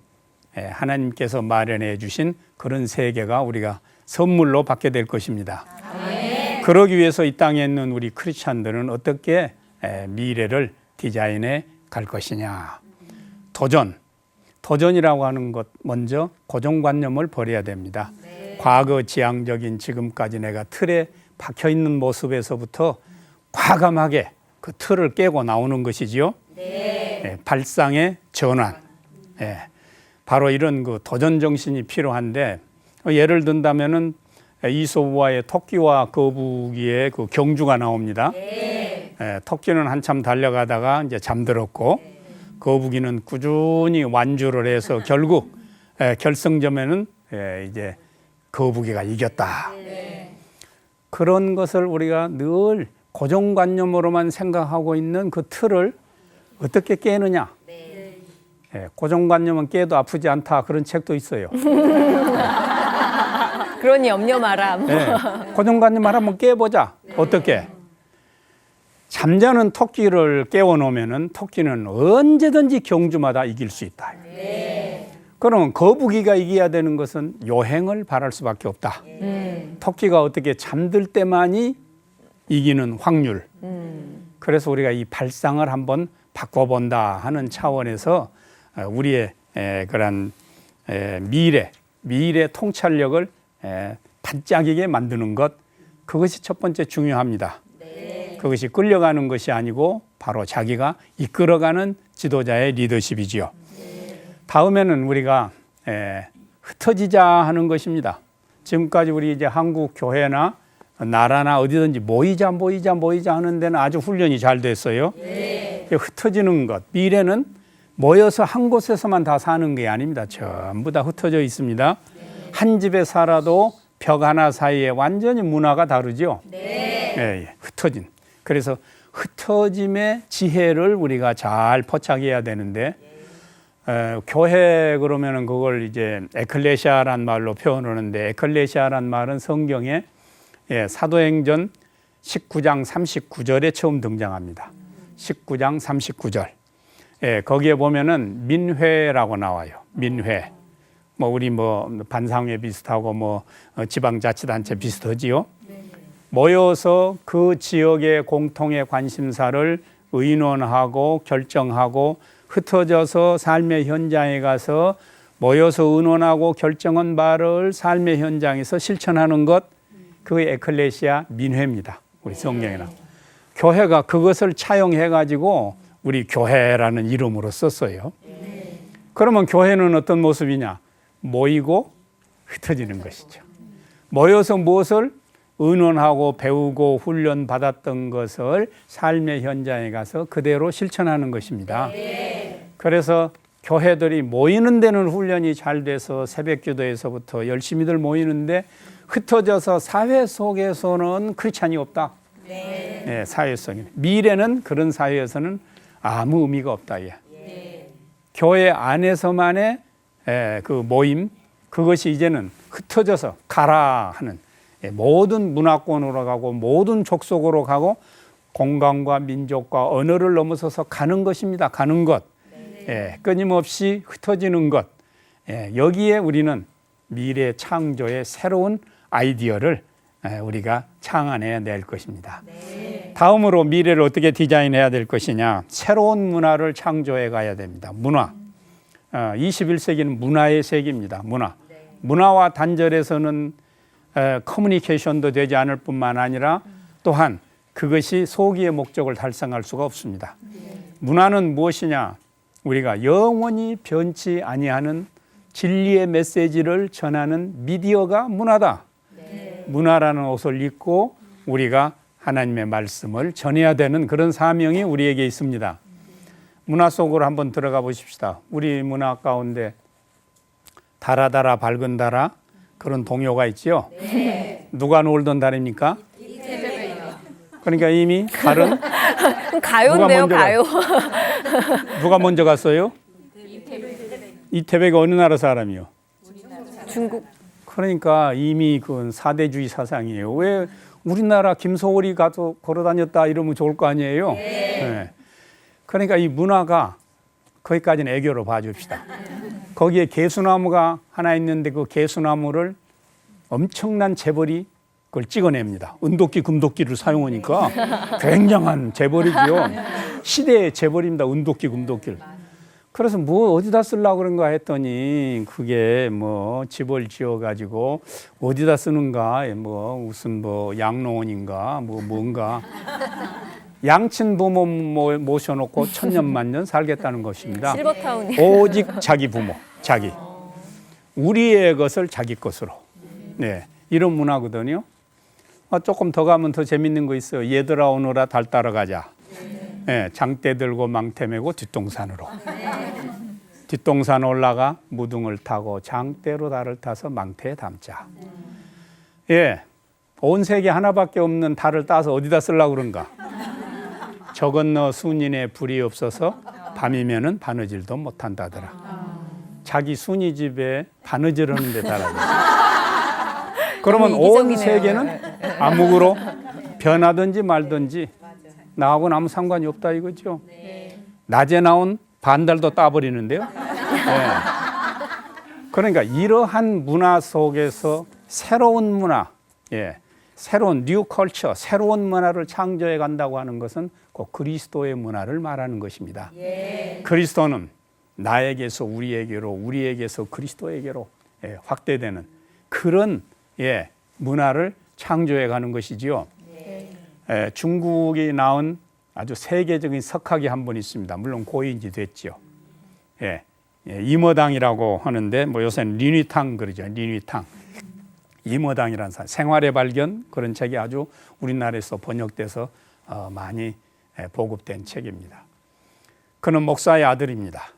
하나님께서 마련해 주신 그런 세계가 우리가 선물로 받게 될 것입니다. 아멘. 그러기 위해서 이 땅에 있는 우리 크리스찬들은 어떻게 미래를 디자인해 갈 것이냐. 도전이라고 하는 것 먼저 고정관념을 버려야 됩니다. 과거 지향적인 지금까지 내가 틀에 박혀 있는 모습에서부터 과감하게 그 틀을 깨고 나오는 것이지요. 발상의 전환. 바로 이런 그 도전 정신이 필요한데 예를 든다면은 이솝우화의 토끼와 거북이의 그 경주가 나옵니다. 토끼는 한참 달려가다가 이제 잠들었고 거북이는 꾸준히 완주를 해서 결국 결승점에는 이제 거북이가 이겼다. 그런 것을 우리가 늘 고정관념으로만 생각하고 있는 그 틀을 어떻게 깨느냐. 고정관념은 깨도 아프지 않다. 그런 책도 있어요. 그러니 염려 마라. 고정관념을 한번 깨보자. 어떻게? 잠자는 토끼를 깨워놓으면 토끼는 언제든지 경주마다 이길 수 있다. 그러면 거북이가 이겨야 되는 것은 요행을 바랄 수밖에 없다. 토끼가 어떻게 잠들 때만이 이기는 확률. 그래서 우리가 이 발상을 한번 바꿔본다 하는 차원에서 우리의 그런 미래 통찰력을 반짝이게 만드는 것, 그것이 첫 번째 중요합니다. 그것이 끌려가는 것이 아니고 바로 자기가 이끌어가는 지도자의 리더십이지요. 다음에는 우리가 흩어지자 하는 것입니다. 지금까지 우리 이제 한국 교회나 나라나 어디든지 모이자 하는 데는 아주 훈련이 잘 됐어요. 흩어지는 것, 미래는 모여서 한 곳에서만 다 사는 게 아닙니다. 전부 다 흩어져 있습니다. 한 집에 살아도 벽 하나 사이에 완전히 문화가 다르죠. 흩어진. 그래서 흩어짐의 지혜를 우리가 잘 포착해야 되는데 교회 그러면은 그걸 이제 에클레시아란 말로 표현하는데 에클레시아란 말은 성경에 사도행전 19장 39절에 처음 등장합니다. 19장 39절. 거기에 보면은 민회라고 나와요. 민회. 뭐 우리 뭐 반상회 비슷하고 뭐 지방자치단체 비슷하지요. 모여서 그 지역의 공통의 관심사를 의논하고 결정하고 흩어져서 삶의 현장에 가서 모여서 의논하고 결정한 바를 삶의 현장에서 실천하는 것, 그게 에클레시아 민회입니다. 우리 성경에는. 교회가 그것을 차용해가지고 우리 교회라는 이름으로 썼어요. 그러면 교회는 어떤 모습이냐? 모이고 흩어지는 것이죠. 모여서 무엇을 의논하고 배우고 훈련 받았던 것을 삶의 현장에 가서 그대로 실천하는 것입니다. 그래서 교회들이 모이는 데는 훈련이 잘 돼서 새벽 기도에서부터 열심히들 모이는데 흩어져서 사회 속에서는 크리스찬이 없다. 사회성이. 미래는 그런 사회에서는 아무 의미가 없다. 교회 안에서만의 그 모임, 그것이 이제는 흩어져서 가라 하는 모든 문화권으로 가고 모든 족속으로 가고 공간과 민족과 언어를 넘어서서 가는 것입니다. 가는 것. 끊임없이 흩어지는 것. 여기에 우리는 미래 창조의 새로운 아이디어를 우리가 창안해야 될 것입니다. 다음으로 미래를 어떻게 디자인해야 될 것이냐. 새로운 문화를 창조해 가야 됩니다. 문화. 21세기는 문화의 세기입니다. 문화. 문화와 단절해서는 커뮤니케이션도 되지 않을 뿐만 아니라 또한 그것이 소기의 목적을 달성할 수가 없습니다. 문화는 무엇이냐? 우리가 영원히 변치 아니하는 진리의 메시지를 전하는 미디어가 문화다. 문화라는 옷을 입고 우리가 하나님의 말씀을 전해야 되는 그런 사명이 우리에게 있습니다. 문화 속으로 한번 들어가 보십시다. 우리 문화 가운데 달아달아 밝은 달아 그런 동요가 있죠. 누가 놀던 달입니까? 그러니까 이미 달은 가요인데요, 가요. 누가 먼저 갔어요? 이태백이 어느 나라 사람이요? 중국. 그러니까 이미 그건 사대주의 사상이에요. 왜 우리나라 김소월이 가서 걸어다녔다 이러면 좋을 거 아니에요? 그러니까 이 문화가 거기까지는 애교로 봐줍시다. 거기에 개수나무가 하나 있는데 그 개수나무를 엄청난 재벌이 그걸 찍어냅니다. 은도끼, 금도끼를 사용하니까 굉장한 재벌이지요. 시대의 재벌입니다. 은도끼, 금도끼를. 그래서 뭐 어디다 쓰려고 그런가 했더니 그게 뭐 집을 지어가지고 어디다 쓰는가 뭐 무슨 뭐 양로원인가 뭐 뭔가 양친 부모 모셔놓고 천년만년 살겠다는 것입니다. 실버타운이. 오직 자기 부모, 자기. 우리의 것을 자기 것으로. 이런 문화거든요. 조금 더 가면 더 재밌는 거 있어요. 얘들아 오너라 달 따라가자. 장대 들고 망태 메고 뒷동산으로. 뒷동산 올라가 무등을 타고 장대로 달을 타서 망태에 담자. 온 세계 하나밖에 없는 달을 따서 어디다 쓰려고 그런가? 저 건너 순인의 불이 없어서 밤이면은 바느질도 못한다더라. 자기 순이 집에 바느질 하는데 달아줘. 그러면 온 세계는 암흑으로 변하든지 말든지 나하고는 아무 상관이 없다 이거죠. 낮에 나온 반달도 따버리는데요. 그러니까 이러한 문화 속에서 새로운 문화, 새로운 뉴 컬처, 새로운 문화를 창조해 간다고 하는 것은 꼭 그리스도의 문화를 말하는 것입니다. 그리스도는 나에게서 우리에게로, 우리에게서 그리스도에게로 확대되는 그런 문화를 창조해 가는 것이지요. 중국이 낳은 아주 세계적인 석학이 한 분 있습니다. 물론 고인지 됐죠. 이머당이라고 하는데 뭐 요새는 리뉘탕 그러죠. 리뉘탕. 이머당이라는 사람, 생활의 발견 그런 책이 아주 우리나라에서 번역돼서 많이 보급된 책입니다. 그는 목사의 아들입니다.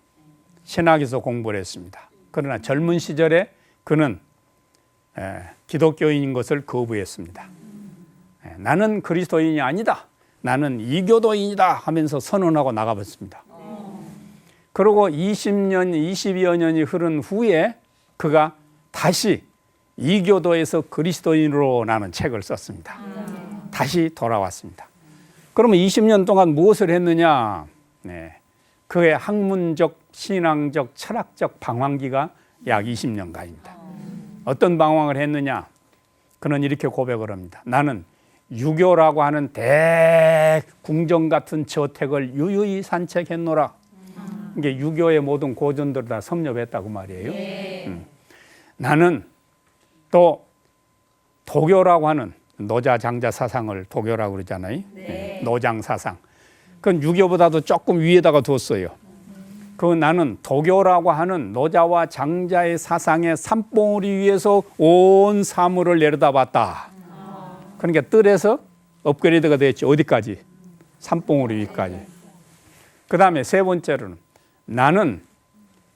신학에서 공부를 했습니다. 그러나 젊은 시절에 그는 기독교인인 것을 거부했습니다. 나는 그리스도인이 아니다. 나는 이교도인이다 하면서 선언하고 나가봤습니다. 그리고 20년, 20여 년이 흐른 후에 그가 다시 이교도에서 그리스도인으로 나는 책을 썼습니다. 다시 돌아왔습니다. 그러면 20년 동안 무엇을 했느냐? 그의 학문적, 신앙적, 철학적 방황기가 약 20년간입니다. 어떤 방황을 했느냐? 그는 이렇게 고백을 합니다. 나는 유교라고 하는 대궁정 같은 저택을 유유히 산책했노라. 이게 유교의 모든 고전들을 다 섭렵했다고 말이에요. 나는 또 도교라고 하는 노자장자 사상을 도교라고 그러잖아요. 노장 사상. 그건 유교보다도 조금 위에다가 뒀어요. 그 나는 도교라고 하는 노자와 장자의 사상의 산봉우리 위에서 온 사물을 내려다봤다. 그러니까 뜰에서 업그레이드가 됐죠. 어디까지? 산봉우리 위까지. 그 다음에 세 번째로는 나는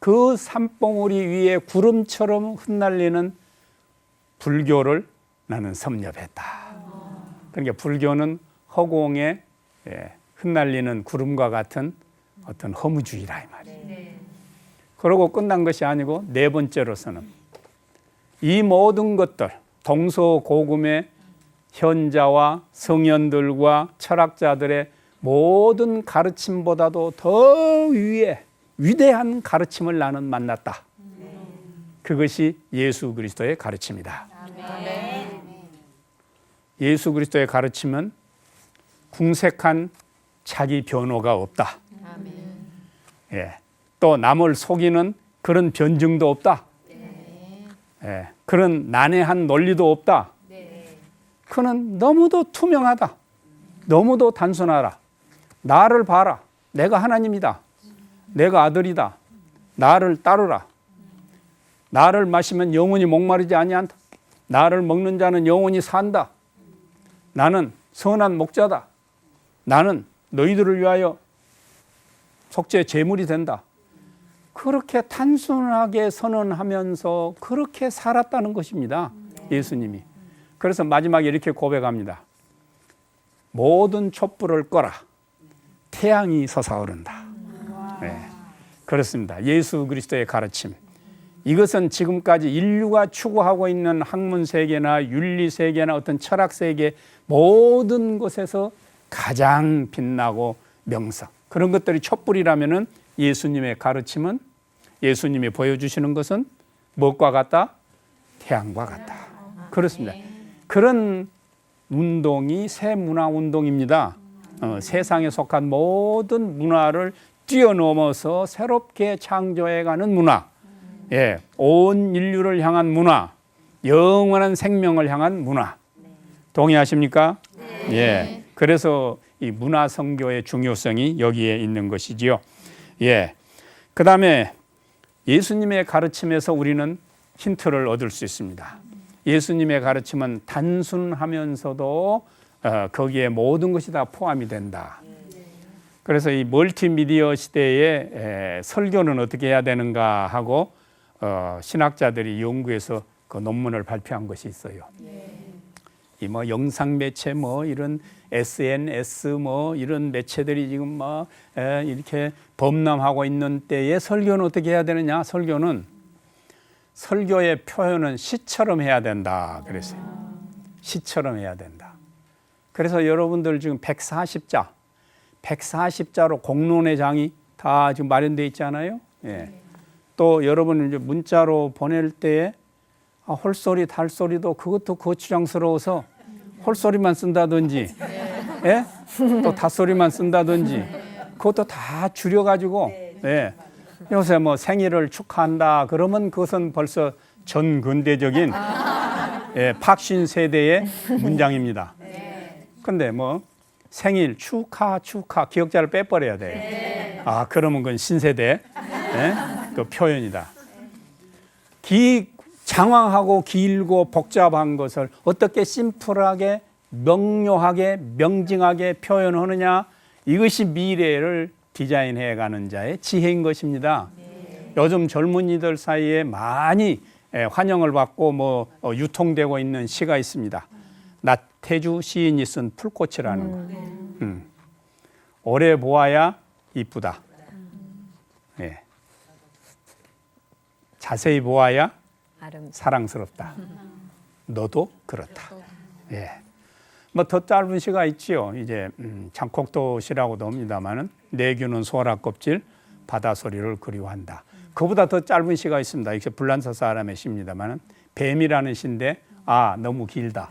그 산봉우리 위에 구름처럼 흩날리는 불교를 나는 섭렵했다. 그러니까 불교는 허공에 흩날리는 구름과 같은 어떤 허무주의라 이 말이에요. 그러고 끝난 것이 아니고 네 번째로서는 이 모든 것들 동서고금의 현자와 성현들과 철학자들의 모든 가르침보다도 더 위에 위대한 가르침을 나는 만났다. 그것이 예수 그리스도의 가르침이다. 예수 그리스도의 가르침은 궁색한 자기 변호가 없다. 또 남을 속이는 그런 변증도 없다. 그런 난해한 논리도 없다. 그는 너무도 투명하다. 너무도 단순하라. 나를 봐라. 내가 하나님이다. 내가 아들이다. 나를 따르라. 나를 마시면 영원히 목마르지 아니한다. 나를 먹는 자는 영원히 산다. 나는 선한 목자다. 나는 너희들을 위하여 속죄 제물이 된다. 그렇게 단순하게 선언하면서 그렇게 살았다는 것입니다. 예수님이. 그래서 마지막에 이렇게 고백합니다. 모든 촛불을 꺼라. 태양이 솟아오른다. 그렇습니다. 예수 그리스도의 가르침. 이것은 지금까지 인류가 추구하고 있는 학문 세계나 윤리 세계나 어떤 철학 세계 모든 곳에서 가장 빛나고 명석. 그런 것들이 촛불이라면은 예수님의 가르침은 예수님이 보여주시는 것은 무엇과 같다? 태양과 같다. 그렇습니다. 그런 운동이 새 문화 운동입니다. 세상에 속한 모든 문화를 뛰어넘어서 새롭게 창조해가는 문화. 온 인류를 향한 문화. 영원한 생명을 향한 문화. 동의하십니까? 그래서 이 문화 선교의 중요성이 여기에 있는 것이지요. 그 다음에 예수님의 가르침에서 우리는 힌트를 얻을 수 있습니다. 예수님의 가르침은 단순하면서도 거기에 모든 것이 다 포함이 된다. 그래서 이 멀티미디어 시대에 설교는 어떻게 해야 되는가 하고 신학자들이 연구해서 그 논문을 발표한 것이 있어요. 이 뭐 영상 매체 뭐 이런 SNS 뭐 이런 매체들이 지금 뭐 이렇게 범람하고 있는 때에 설교는 어떻게 해야 되느냐? 설교의 표현은 시처럼 해야 된다 그랬어요. 시처럼 해야 된다. 그래서 여러분들 지금 140자로 공론의 장이 다 지금 마련되어 있잖아요. 또 여러분 이제 문자로 보낼 때에 홀소리 달소리도 그것도 거추장스러워서 홀소리만 쓴다든지 또 닷소리만 쓴다든지 그것도 다 줄여가지고 요새 뭐 생일을 축하한다 그러면 그것은 벌써 전근대적인 예, 박신 세대의 문장입니다. 근데 뭐 생일 축하 기억자를 빼버려야 돼요. 아, 그러면 그건 신세대 그 표현이다. 장황하고 길고 복잡한 것을 어떻게 심플하게 명료하게 명징하게 표현하느냐, 이것이 미래를 디자인해가는 자의 지혜인 것입니다. 요즘 젊은이들 사이에 많이 환영을 받고 유통되고 있는 시가 있습니다. 나태주 시인이 쓴 풀꽃이라는 거. 오래 보아야 이쁘다. 예. 자세히 보아야 사랑스럽다. 너도 그렇다. 예. 뭐 더 짧은 시가 있지요. 이제 장콕도 시라고도 합니다만은 내규는 소라 껍질 바다 소리를 그리워한다. 그보다 더 짧은 시가 있습니다. 이게 불란서 사람의 시입니다만은 뱀이라는 시인데 너무 길다.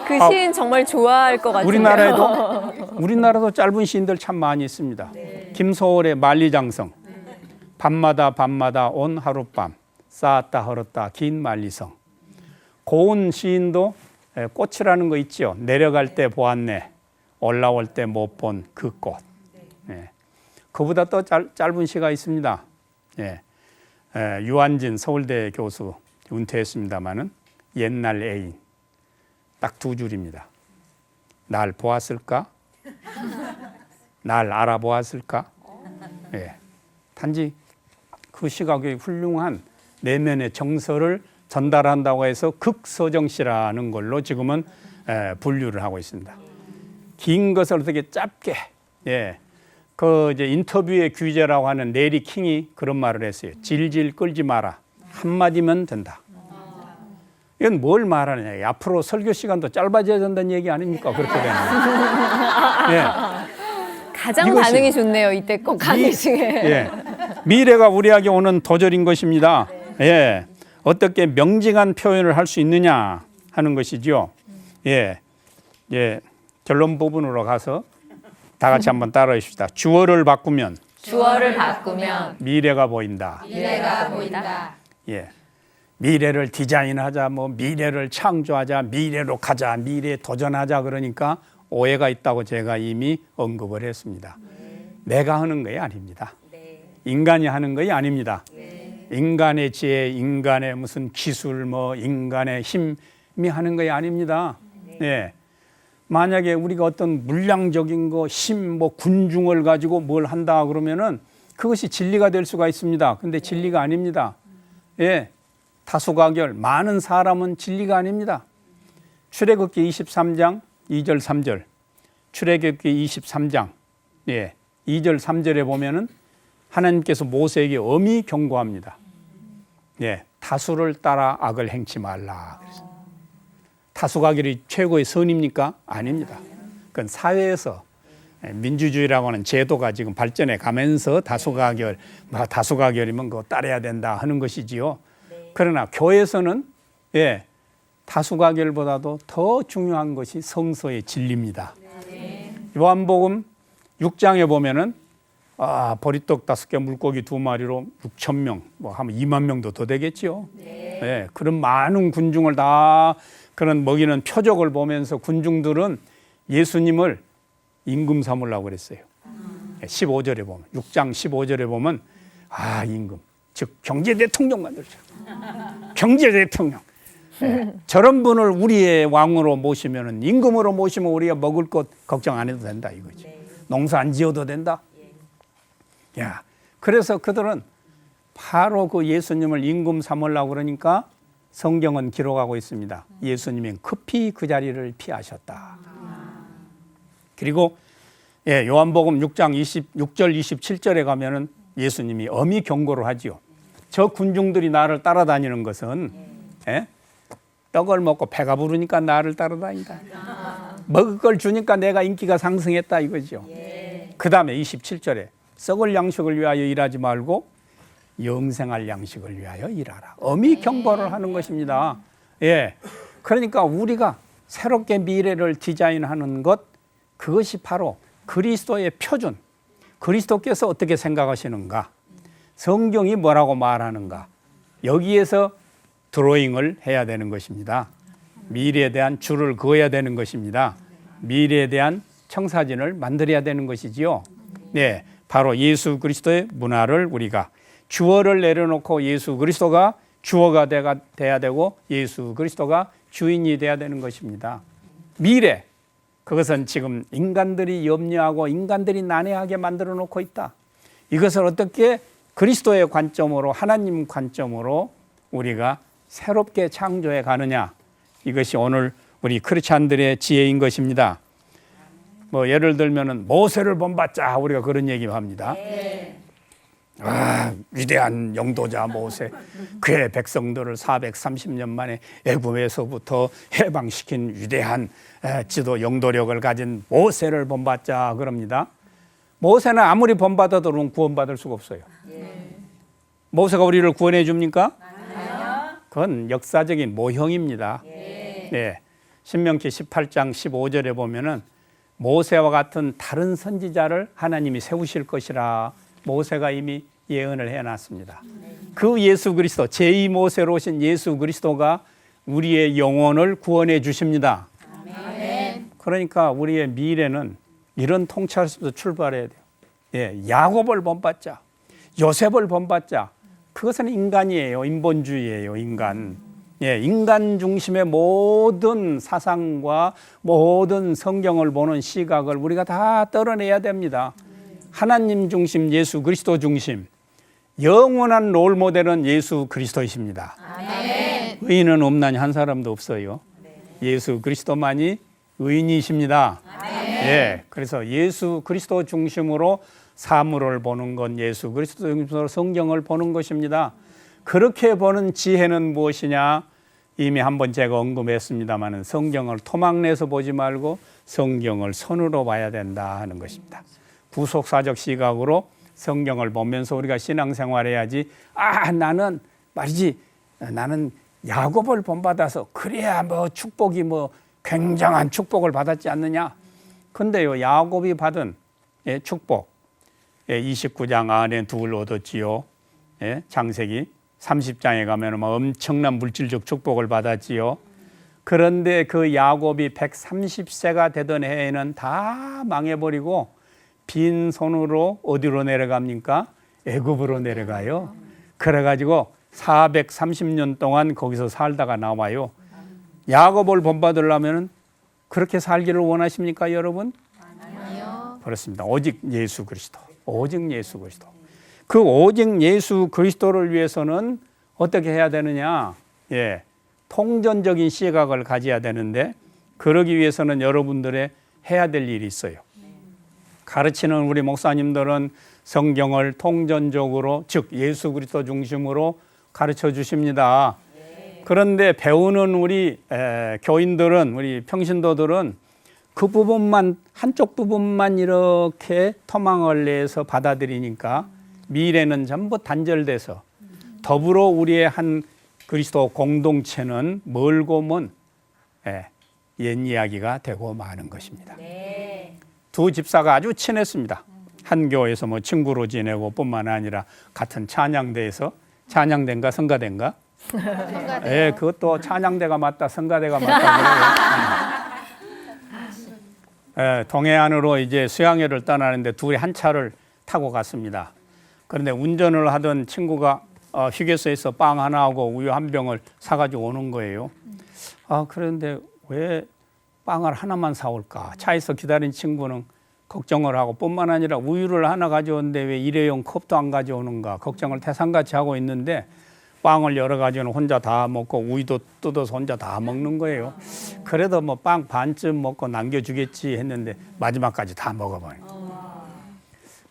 그 시인 정말 좋아할 것 같은데요. 우리나라도 짧은 시인들 참 많이 있습니다. 김소월의 만리장성, 밤마다 온 하룻밤, 쌓았다 헐었다 긴 만리성. 고운 시인도 꽃이라는 거 있죠. 내려갈 때 보았네, 올라올 때 못 본 그 꽃. 그보다 더 짧은 시가 있습니다. 유한진 서울대 교수 은퇴했습니다마는 옛날 애인, 딱 2줄입니다. 날 보았을까? 날 알아보았을까? 단지 그 시가 훌륭한 내면의 정서를 전달한다고 해서 극서정시라는 걸로 지금은 분류를 하고 있습니다. 긴 것을 어떻게 짧게, 그 이제 인터뷰의 규제라고 하는 내리 킹이 그런 말을 했어요. 질질 끌지 마라. 한마디면 된다. 이건 뭘 말하느냐. 앞으로 설교 시간도 짧아져야 된다는 얘기 아닙니까? 그렇게 되면. 가장 반응이 좋네요. 이때 꼭 강의 중에. 미래가 우리에게 오는 도전인 것입니다. 어떻게 명징한 표현을 할 수 있느냐 하는 것이죠. 결론 부분으로 가서 다 같이 한번 따라해 봅시다. 주어를 바꾸면 미래가 보인다. 미래를 디자인하자, 미래를 창조하자, 미래로 가자, 미래에 도전하자, 그러니까 오해가 있다고 제가 이미 언급을 했습니다. 내가 하는 것이 아닙니다. 인간이 하는 것이 아닙니다. 인간의 지혜, 인간의 무슨 기술, 인간의 힘이 하는 것이 아닙니다. 만약에 우리가 어떤 물량적인 거, 힘, 군중을 가지고 뭘 한다 그러면은 그것이 진리가 될 수가 있습니다. 근데 진리가 아닙니다. 다수가결, 많은 사람은 진리가 아닙니다. 출애굽기 23장 2절 3절, 출애굽기 23장 2절 3절에 보면은 하나님께서 모세에게 엄히 경고합니다. 다수를 따라 악을 행치 말라. 다수가결이 최고의 선입니까? 아닙니다. 그건 사회에서 민주주의라고 하는 제도가 지금 발전해 가면서 다수가결이면 그거 따라야 된다 하는 것이지요. 그러나 교회에서는 다수가결보다도 더 중요한 것이 성서의 진리입니다. 요한복음 6장에 보면은 보리떡 5개, 물고기 2마리로 6,000명, 하면 2만 명도 더 되겠지요. 그런 많은 군중을 다 그런 먹이는 표적을 보면서 군중들은 예수님을 임금 삼으려고 그랬어요. 15절에 보면, 6장 15절에 보면 임금, 즉 경제 대통령 만들자. 경제 대통령. 저런 분을 우리의 왕으로 모시면은, 임금으로 모시면 우리가 먹을 것 걱정 안 해도 된다 이거죠. 농사 안 지어도 된다. 그래서 그들은 바로 그 예수님을 임금 삼으려고 그러니까 성경은 기록하고 있습니다. 예수님은 급히 그 자리를 피하셨다. 그리고 요한복음 6장 26절 27절에 가면은 예수님이 엄히 경고를 하지요. 저 군중들이 나를 따라다니는 것은 떡을 먹고 배가 부르니까 나를 따라다닌다. 먹을 걸 주니까 내가 인기가 상승했다 이거죠. 그 다음에 27절에 썩을 양식을 위하여 일하지 말고 영생할 양식을 위하여 일하라. 엄히 경고를 하는 것입니다. 그러니까 우리가 새롭게 미래를 디자인하는 것, 그것이 바로 그리스도의 표준, 그리스도께서 어떻게 생각하시는가, 성경이 뭐라고 말하는가, 여기에서 드로잉을 해야 되는 것입니다. 미래에 대한 줄을 그어야 되는 것입니다. 미래에 대한 청사진을 만들어야 되는 것이지요. 네, 바로 예수 그리스도의 문화를 우리가 주어를 내려놓고 예수 그리스도가 주어가 돼야 되고 예수 그리스도가 주인이 돼야 되는 것입니다. 미래, 그것은 지금 인간들이 염려하고 인간들이 난해하게 만들어 놓고 있다. 이것을 어떻게 그리스도의 관점으로, 하나님 관점으로 우리가 새롭게 창조해 가느냐, 이것이 오늘 우리 크리스찬들의 지혜인 것입니다. 뭐 예를 들면은 모세를 본받자, 우리가 그런 얘기를 합니다. 위대한 영도자 모세, 그의 백성들을 430년 만에 애굽에서부터 해방시킨 위대한 지도 영도력을 가진 모세를 본받자 그럽니다. 모세는 아무리 본받아도 구원받을 수가 없어요. 모세가 우리를 구원해 줍니까? 그건 역사적인 모형입니다. 네, 신명기 18장 15절에 보면은 모세와 같은 다른 선지자를 하나님이 세우실 것이라 모세가 이미 예언을 해놨습니다. 그 예수 그리스도, 제2 모세로 오신 예수 그리스도가 우리의 영혼을 구원해 주십니다. 그러니까 우리의 미래는 이런 통찰에서 출발해야 돼요. 예, 야곱을 본받자, 요셉을 본받자. 그것은 인간이에요. 인본주의예요. 인간. 예, 인간 중심의 모든 사상과 모든 성경을 보는 시각을 우리가 다 떨어내야 됩니다. 하나님 중심, 예수 그리스도 중심. 영원한 롤 모델은 예수 그리스도이십니다. 의인은 없나니 한 사람도 없어요. 예수 그리스도만이 의인이십니다. 예, 그래서 예수 그리스도 중심으로 사물을 보는 건 예수 그리스도 중심으로 성경을 보는 것입니다. 그렇게 보는 지혜는 무엇이냐? 이미 한번 제가 언급했습니다마는 성경을 토막내서 보지 말고 성경을 선으로 봐야 된다 하는 것입니다. 구속사적 시각으로 성경을 보면서 우리가 신앙생활해야지. 나는 말이지, 나는 야곱을 본받아서 그래야 뭐 축복이 뭐 굉장한 축복을 받았지 않느냐. 근데요, 야곱이 받은 축복, 29장 안에 둘 얻었지요. 창세기 30장에 가면 엄청난 물질적 축복을 받았지요. 그런데 그 야곱이 130세가 되던 해에는 다 망해버리고 빈손으로 어디로 내려갑니까? 애굽으로 내려가요. 그래가지고 430년 동안 거기서 살다가 나와요. 야곱을 본받으려면 그렇게 살기를 원하십니까, 여러분? 아니요. 그렇습니다. 오직 예수 그리스도. 오직 예수 그리스도. 그 오직 예수 그리스도를 위해서는 어떻게 해야 되느냐? 예, 통전적인 시각을 가져야 되는데 그러기 위해서는 여러분들의 해야 될 일이 있어요. 가르치는 우리 목사님들은 성경을 통전적으로, 즉 예수 그리스도 중심으로 가르쳐 주십니다. 그런데 배우는 우리 교인들은, 우리 평신도들은 그 부분만, 한쪽 부분만 이렇게 토막을 내서 받아들이니까 미래는 전부 단절돼서 더불어 우리의 한 그리스도 공동체는 멀고 먼 옛 이야기가 되고 마는 것입니다. 두 집사가 아주 친했습니다. 한 교회에서 뭐 친구로 지내고 뿐만 아니라 같은 찬양대에서, 찬양대인가 성가대인가? 예, 그것도 찬양대가 맞다, 성가대가 맞다 그래요. 동해안으로 이제 수양회를 떠나는데 둘이 한 차를 타고 갔습니다. 그런데 운전을 하던 친구가 휴게소에서 빵 하나하고 우유 한 병을 사가지고 오는 거예요. 그런데 왜 빵을 하나만 사올까? 차에서 기다린 친구는 걱정을 하고 뿐만 아니라 우유를 하나 가져오는데 왜 일회용 컵도 안 가져오는가 걱정을 태산같이 하고 있는데 빵을 여러 가지는 혼자 다 먹고 우유도 뜯어서 혼자 다 먹는 거예요. 그래도 뭐 빵 반쯤 먹고 남겨주겠지 했는데 마지막까지 다 먹어버려요.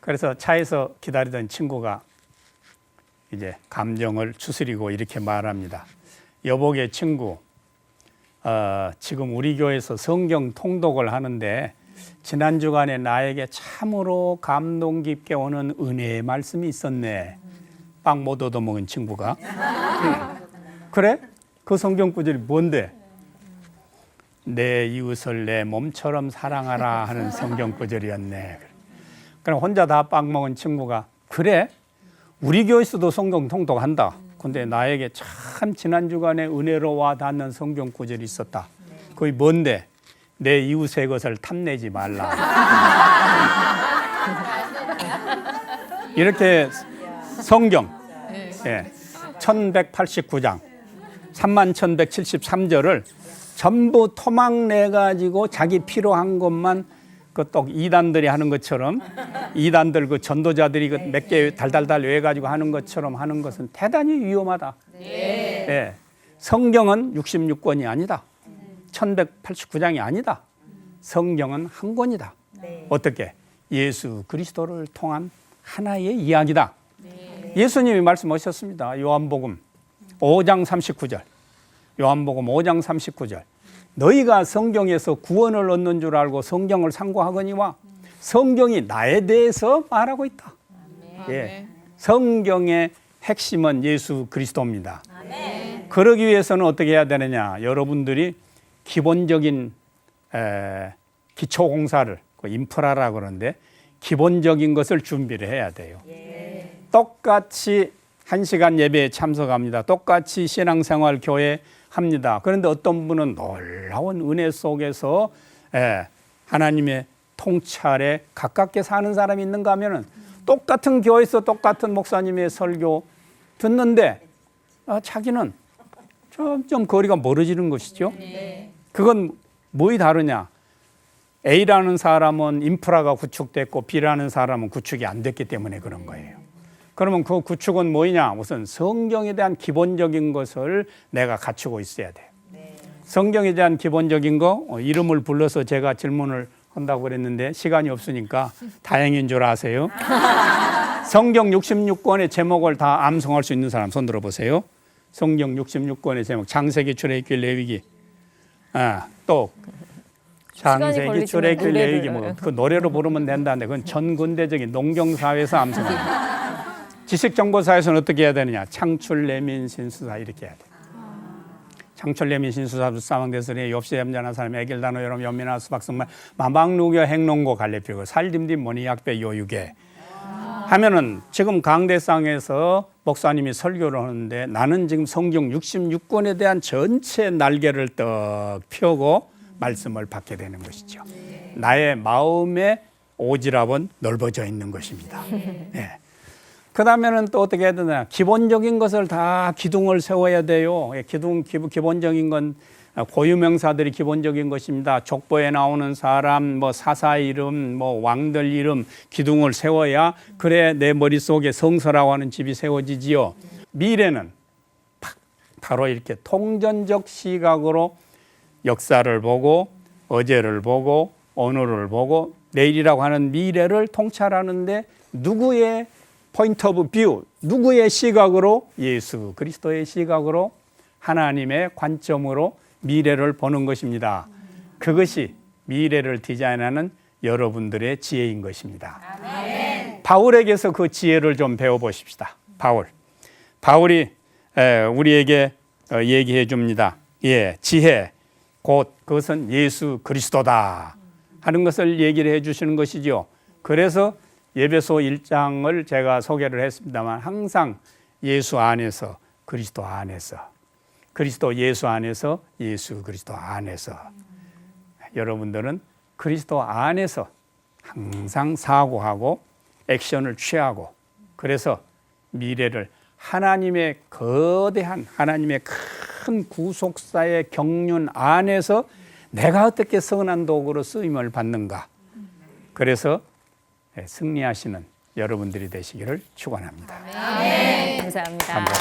그래서 차에서 기다리던 친구가 이제 감정을 추스리고 이렇게 말합니다. 여보게 친구, 지금 우리 교회에서 성경 통독을 하는데 지난 주간에 나에게 참으로 감동 깊게 오는 은혜의 말씀이 있었네. 빵 못 얻어먹은 친구가. 그래? 그 성경 구절이 뭔데? 내 이웃을 내 몸처럼 사랑하라 하는 성경 구절이었네. 그럼 혼자 다 빵 먹은 친구가, 그래? 우리 교회에서도 성경 통독한다. 근데 나에게 참 지난 주간에 은혜로 와 닿는 성경 구절이 있었다. 그게 뭔데? 내 이웃의 것을 탐내지 말라. 이렇게 성경 1189장 31,173절을 전부 토막내 가지고 자기 필요한 것만 그 또 이단들이 하는 것처럼 이단들 그 전도자들이 그 몇 개 달달달 외 가지고 하는 것처럼 하는 것은 대단히 위험하다. 성경은 66권이 아니다. 1189장이 아니다. 성경은 한 권이다. 어떻게? 예수 그리스도를 통한 하나의 이야기다. 예수님이 말씀하셨습니다. 요한복음 5장 39절. 요한복음 5장 39절. 너희가 성경에서 구원을 얻는 줄 알고 성경을 상고하거니와 성경이 나에 대해서 말하고 있다. 성경의 핵심은 예수 그리스도입니다. 그러기 위해서는 어떻게 해야 되느냐? 여러분들이 기본적인 기초공사를 인프라라고 그러는데 기본적인 것을 준비를 해야 돼요. 똑같이 1시간 예배에 참석합니다. 똑같이 신앙생활 교회 합니다. 그런데 어떤 분은 놀라운 은혜 속에서 하나님의 통찰에 가깝게 사는 사람이 있는가 하면은 똑같은 교회에서 똑같은 목사님의 설교 듣는데 자기는 점점 거리가 멀어지는 것이죠. 그건 뭐이 다르냐? A라는 사람은 인프라가 구축됐고 B라는 사람은 구축이 안 됐기 때문에 그런 거예요. 그러면 그 구축은 뭐냐? 우선 성경에 대한 기본적인 것을 내가 갖추고 있어야 돼요. 성경에 대한 기본적인 거 이름을 불러서 제가 질문을 한다고 그랬는데 시간이 없으니까 다행인 줄 아세요. 성경 66권의 제목을 다 암송할 수 있는 사람 손 들어보세요. 성경 66권의 제목 창세기, 출애굽기, 레위기. 또 창세기, 출애굽기, 레위기 그 노래로 부르면 된다는데 그건 전근대적인 농경사회에서 암송합니다. 지식정보사에서는 어떻게 해야 되느냐? 창출, 내민, 신수사 이렇게 해야 돼. 창출, 내민, 신수사, 사망대설에 엽시 얌전한 사람, 애길 단어, 여름, 연민아, 수박성말, 마방루교, 행농고, 갈래피고, 살딤딤, 모니약배, 요유계 하면은 지금 강대상에서 목사님이 설교를 하는데 나는 지금 성경 66권에 대한 전체 날개를 떡 펴고 말씀을 받게 되는 것이죠. 나의 마음의 오지랖은 넓어져 있는 것입니다. 그 다음에는 또 어떻게 해야 되나? 기본적인 것을 다 기둥을 세워야 돼요. 기본적인 건 고유명사들이 기본적인 것입니다. 족보에 나오는 사람, 뭐 사사 이름, 뭐 왕들 이름, 기둥을 세워야 그래 내 머릿속에 성서라고 하는 집이 세워지지요. 미래는 바로 이렇게 통전적 시각으로 역사를 보고 어제를 보고 오늘을 보고 내일이라고 하는 미래를 통찰하는데 누구의 포인트 오브 뷰, 누구의 시각으로? 예수 그리스도의 시각으로 하나님의 관점으로 미래를 보는 것입니다. 그것이 미래를 디자인하는 여러분들의 지혜인 것입니다. 아멘. 바울에게서 그 지혜를 좀 배워보십시다. 바울이 우리에게 얘기해 줍니다. 지혜 곧 그것은 예수 그리스도다 하는 것을 얘기를 해 주시는 것이죠. 그래서 예배소 1장을 제가 소개를 했습니다만 항상 예수 안에서 그리스도 안에서 그리스도 예수 안에서 예수 그리스도 안에서 여러분들은 그리스도 안에서 항상 사고하고 액션을 취하고 그래서 미래를 하나님의 거대한 하나님의 큰 구속사의 경륜 안에서 내가 어떻게 선한 도구로 쓰임을 받는가 그래서 승리하시는 여러분들이 되시기를 축원합니다. 네, 감사합니다.